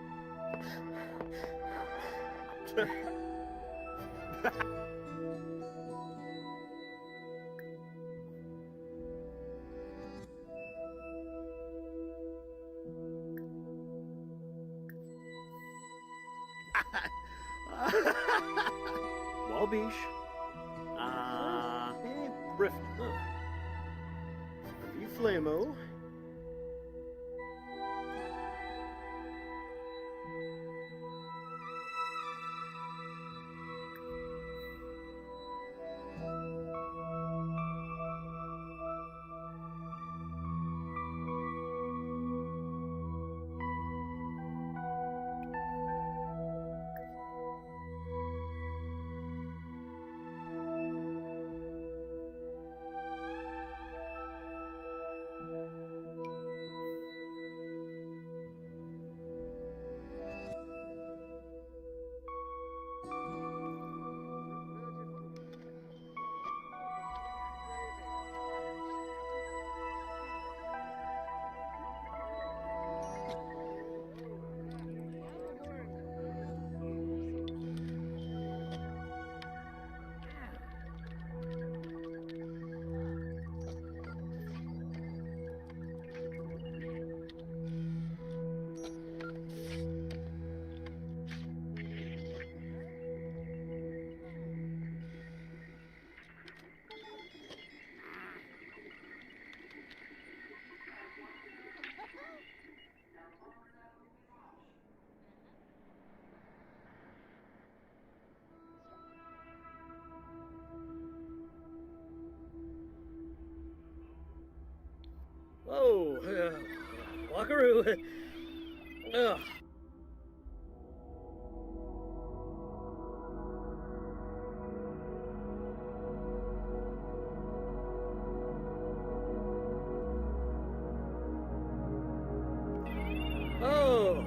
Walbish. Briff. Flamo. Oh, walkaroo. Ugh. Oh.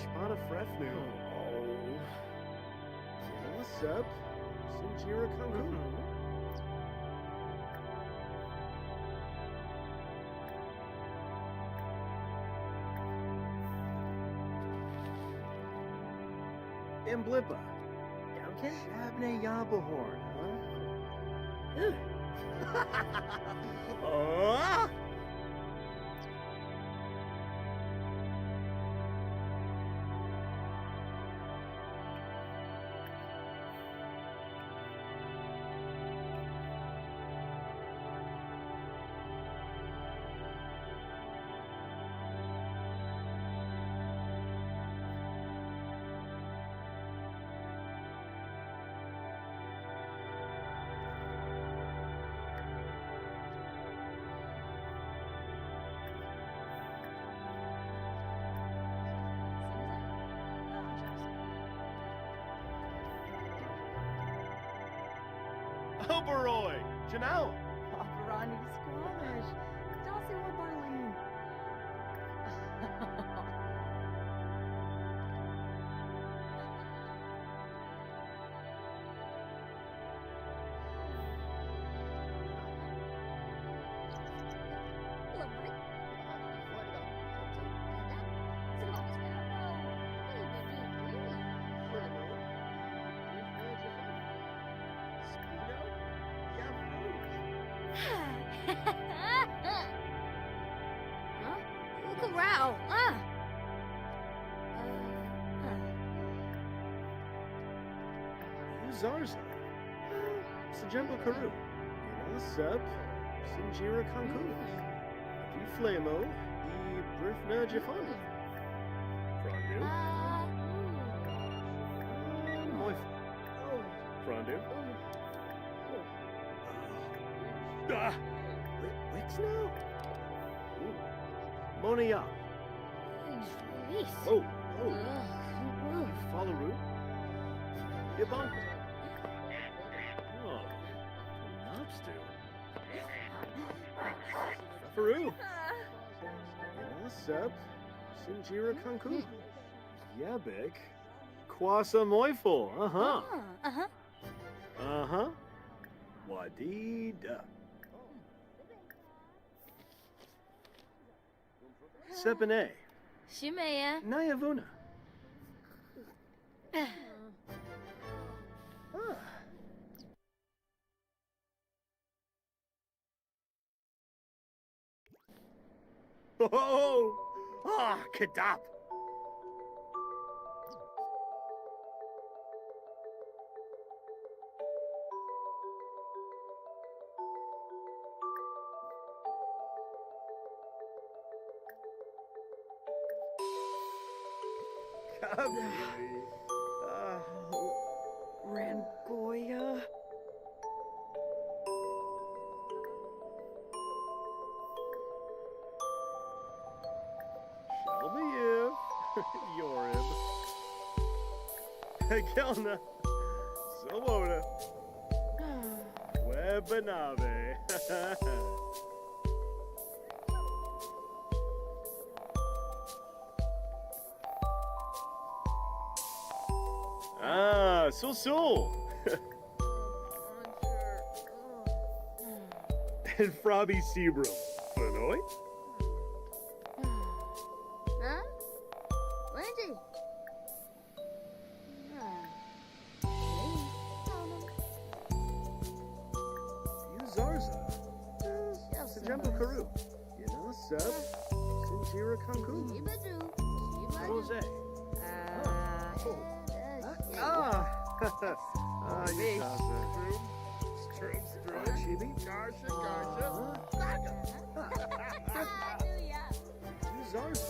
Shpana Frefnu. Oh. Sup? Sinjira Kangu. Imblipa. Downkin? Shabne Yabahorn, huh? Oh! Oberoi! Janelle! Paparani Squamish. Dossie what Barlene. Hello, buddy. So long as we're around. What are you gonna do? Huh? Look around. Zarza. Sajemba Karu. Sup? Sinjira Kanku. Du Flamo. E Brifna Jafana. Frondu. Moifa. Frondu. Ah! Wix now? Monia. Release. Oh, Fallaru. Ibon. Oh, Nobstu. Faru. Sup? Sinjira Kanku. Yabik. Kwasa Moiful. Uh-huh. Uh-huh. Wadida. Sepane. Shimea. Nayavuna. Ah. Oh! Ah, Kadap! Rangoya. Shelby Yorib. Gelna. Somoda. Webanabe. Ah, so. And Frobby Sebrum. Fanoy? Huh? Wendy. You Zarza. Sajemba Karu. You know, Sub. Sinjira Kanku. Jose. You Chibi. You Zarza.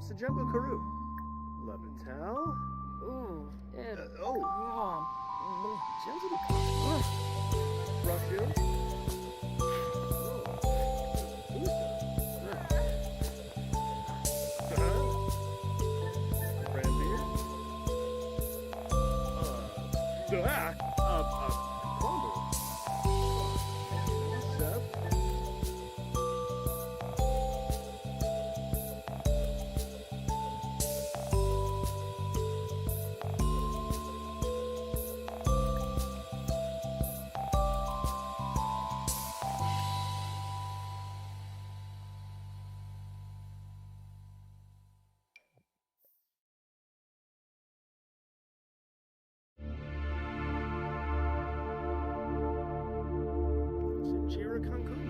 Sajemba Karu. Levital. Ooh. Oh. Russia. Crumble. What's up? Sinchira Cancun.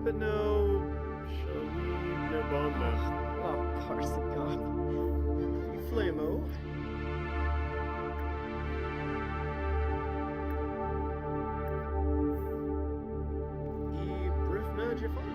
Sapino, Shalim, Nirvana. Oh, Parsicop. Flamo. E Brifna Jafar.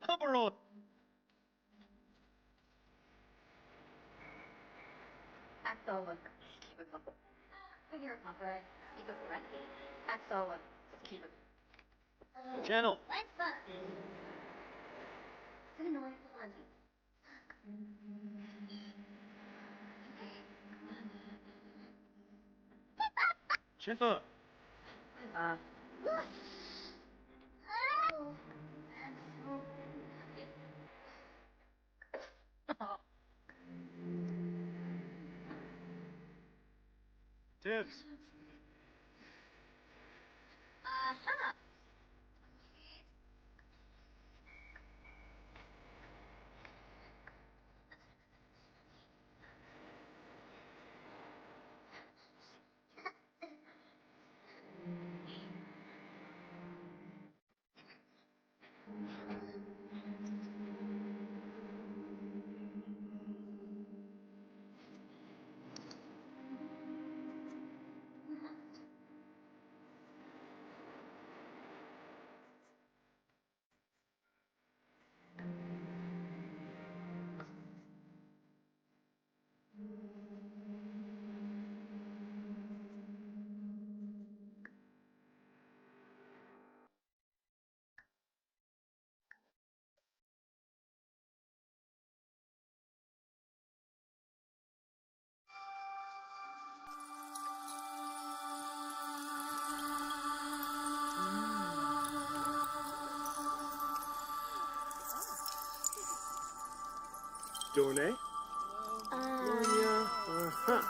Overall. Channel. Chipper. Tips. Dorne. Lonya. Huh.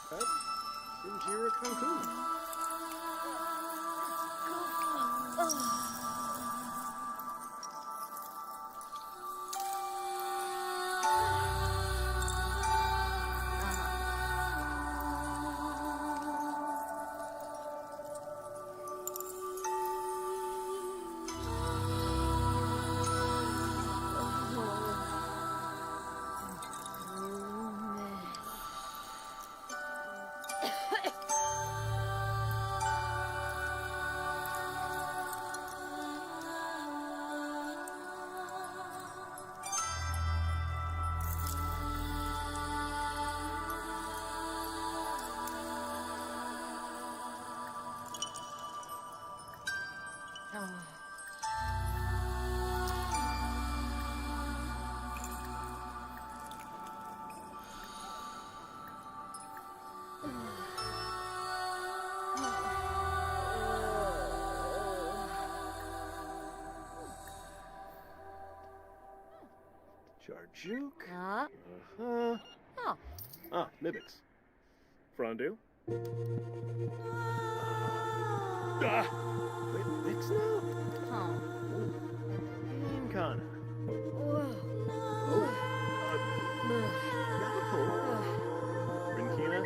So, Sinjira Cancun. Jarjuk. Uh-huh. Oh. Ah, Mibix. Frondu. Ah! Wait, Mix now? Huh. Inkana. Whoa. Oh. Yabako. Rinkina.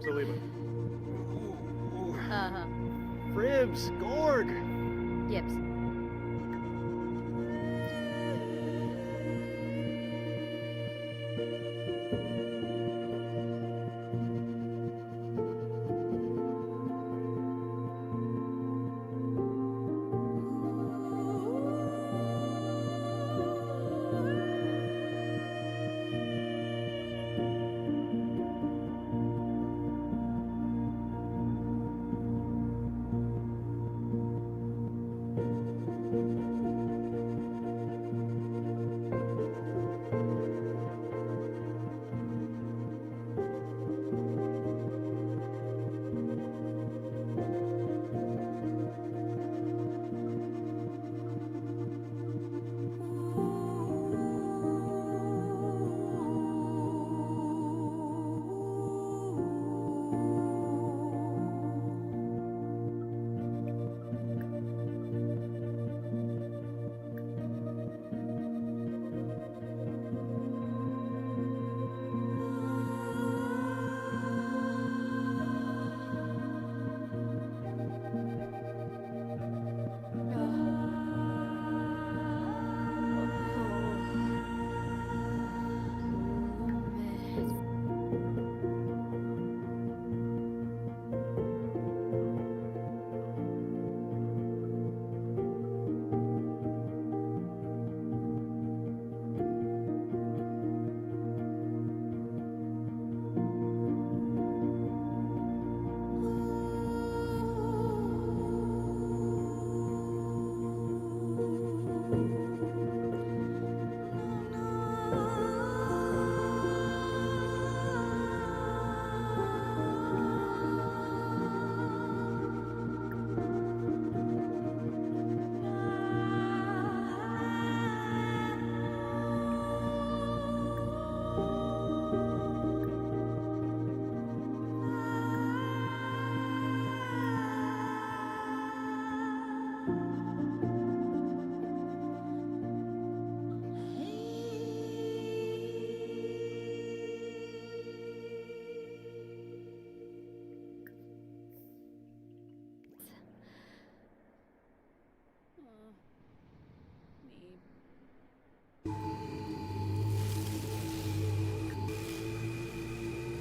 Saliba. Uh-huh. Fribs. Gorg. Gibbs.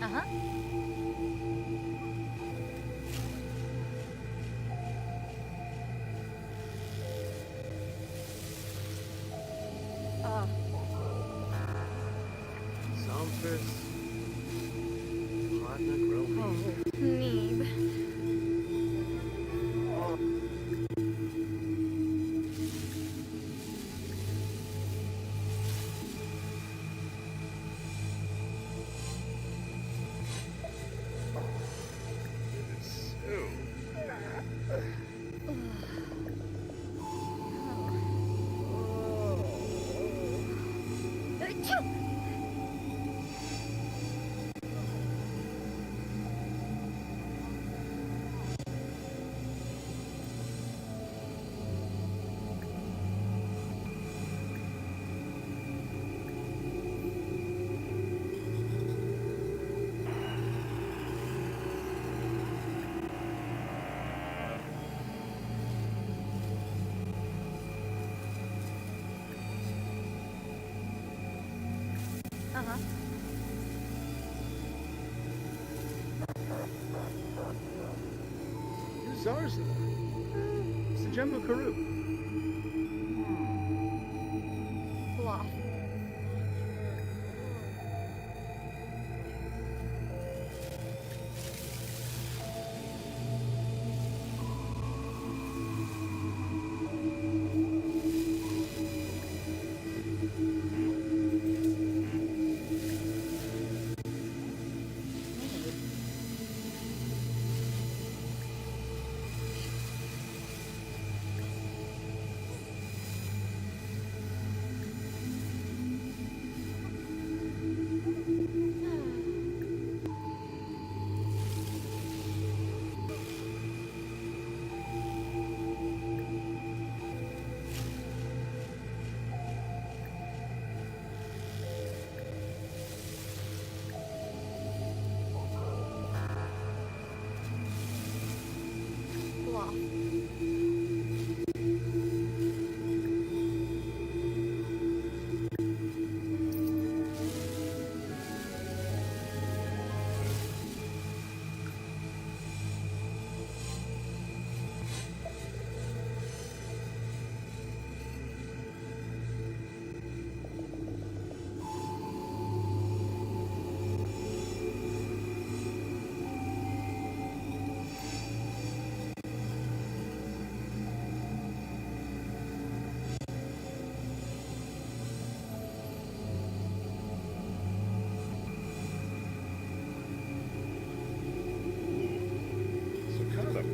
Uh-huh. Somfus. Partner Groby. Oh, Neeb. Zarza. Sejembo Karu. Blah. Blah. Sukadam.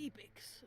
Beepix.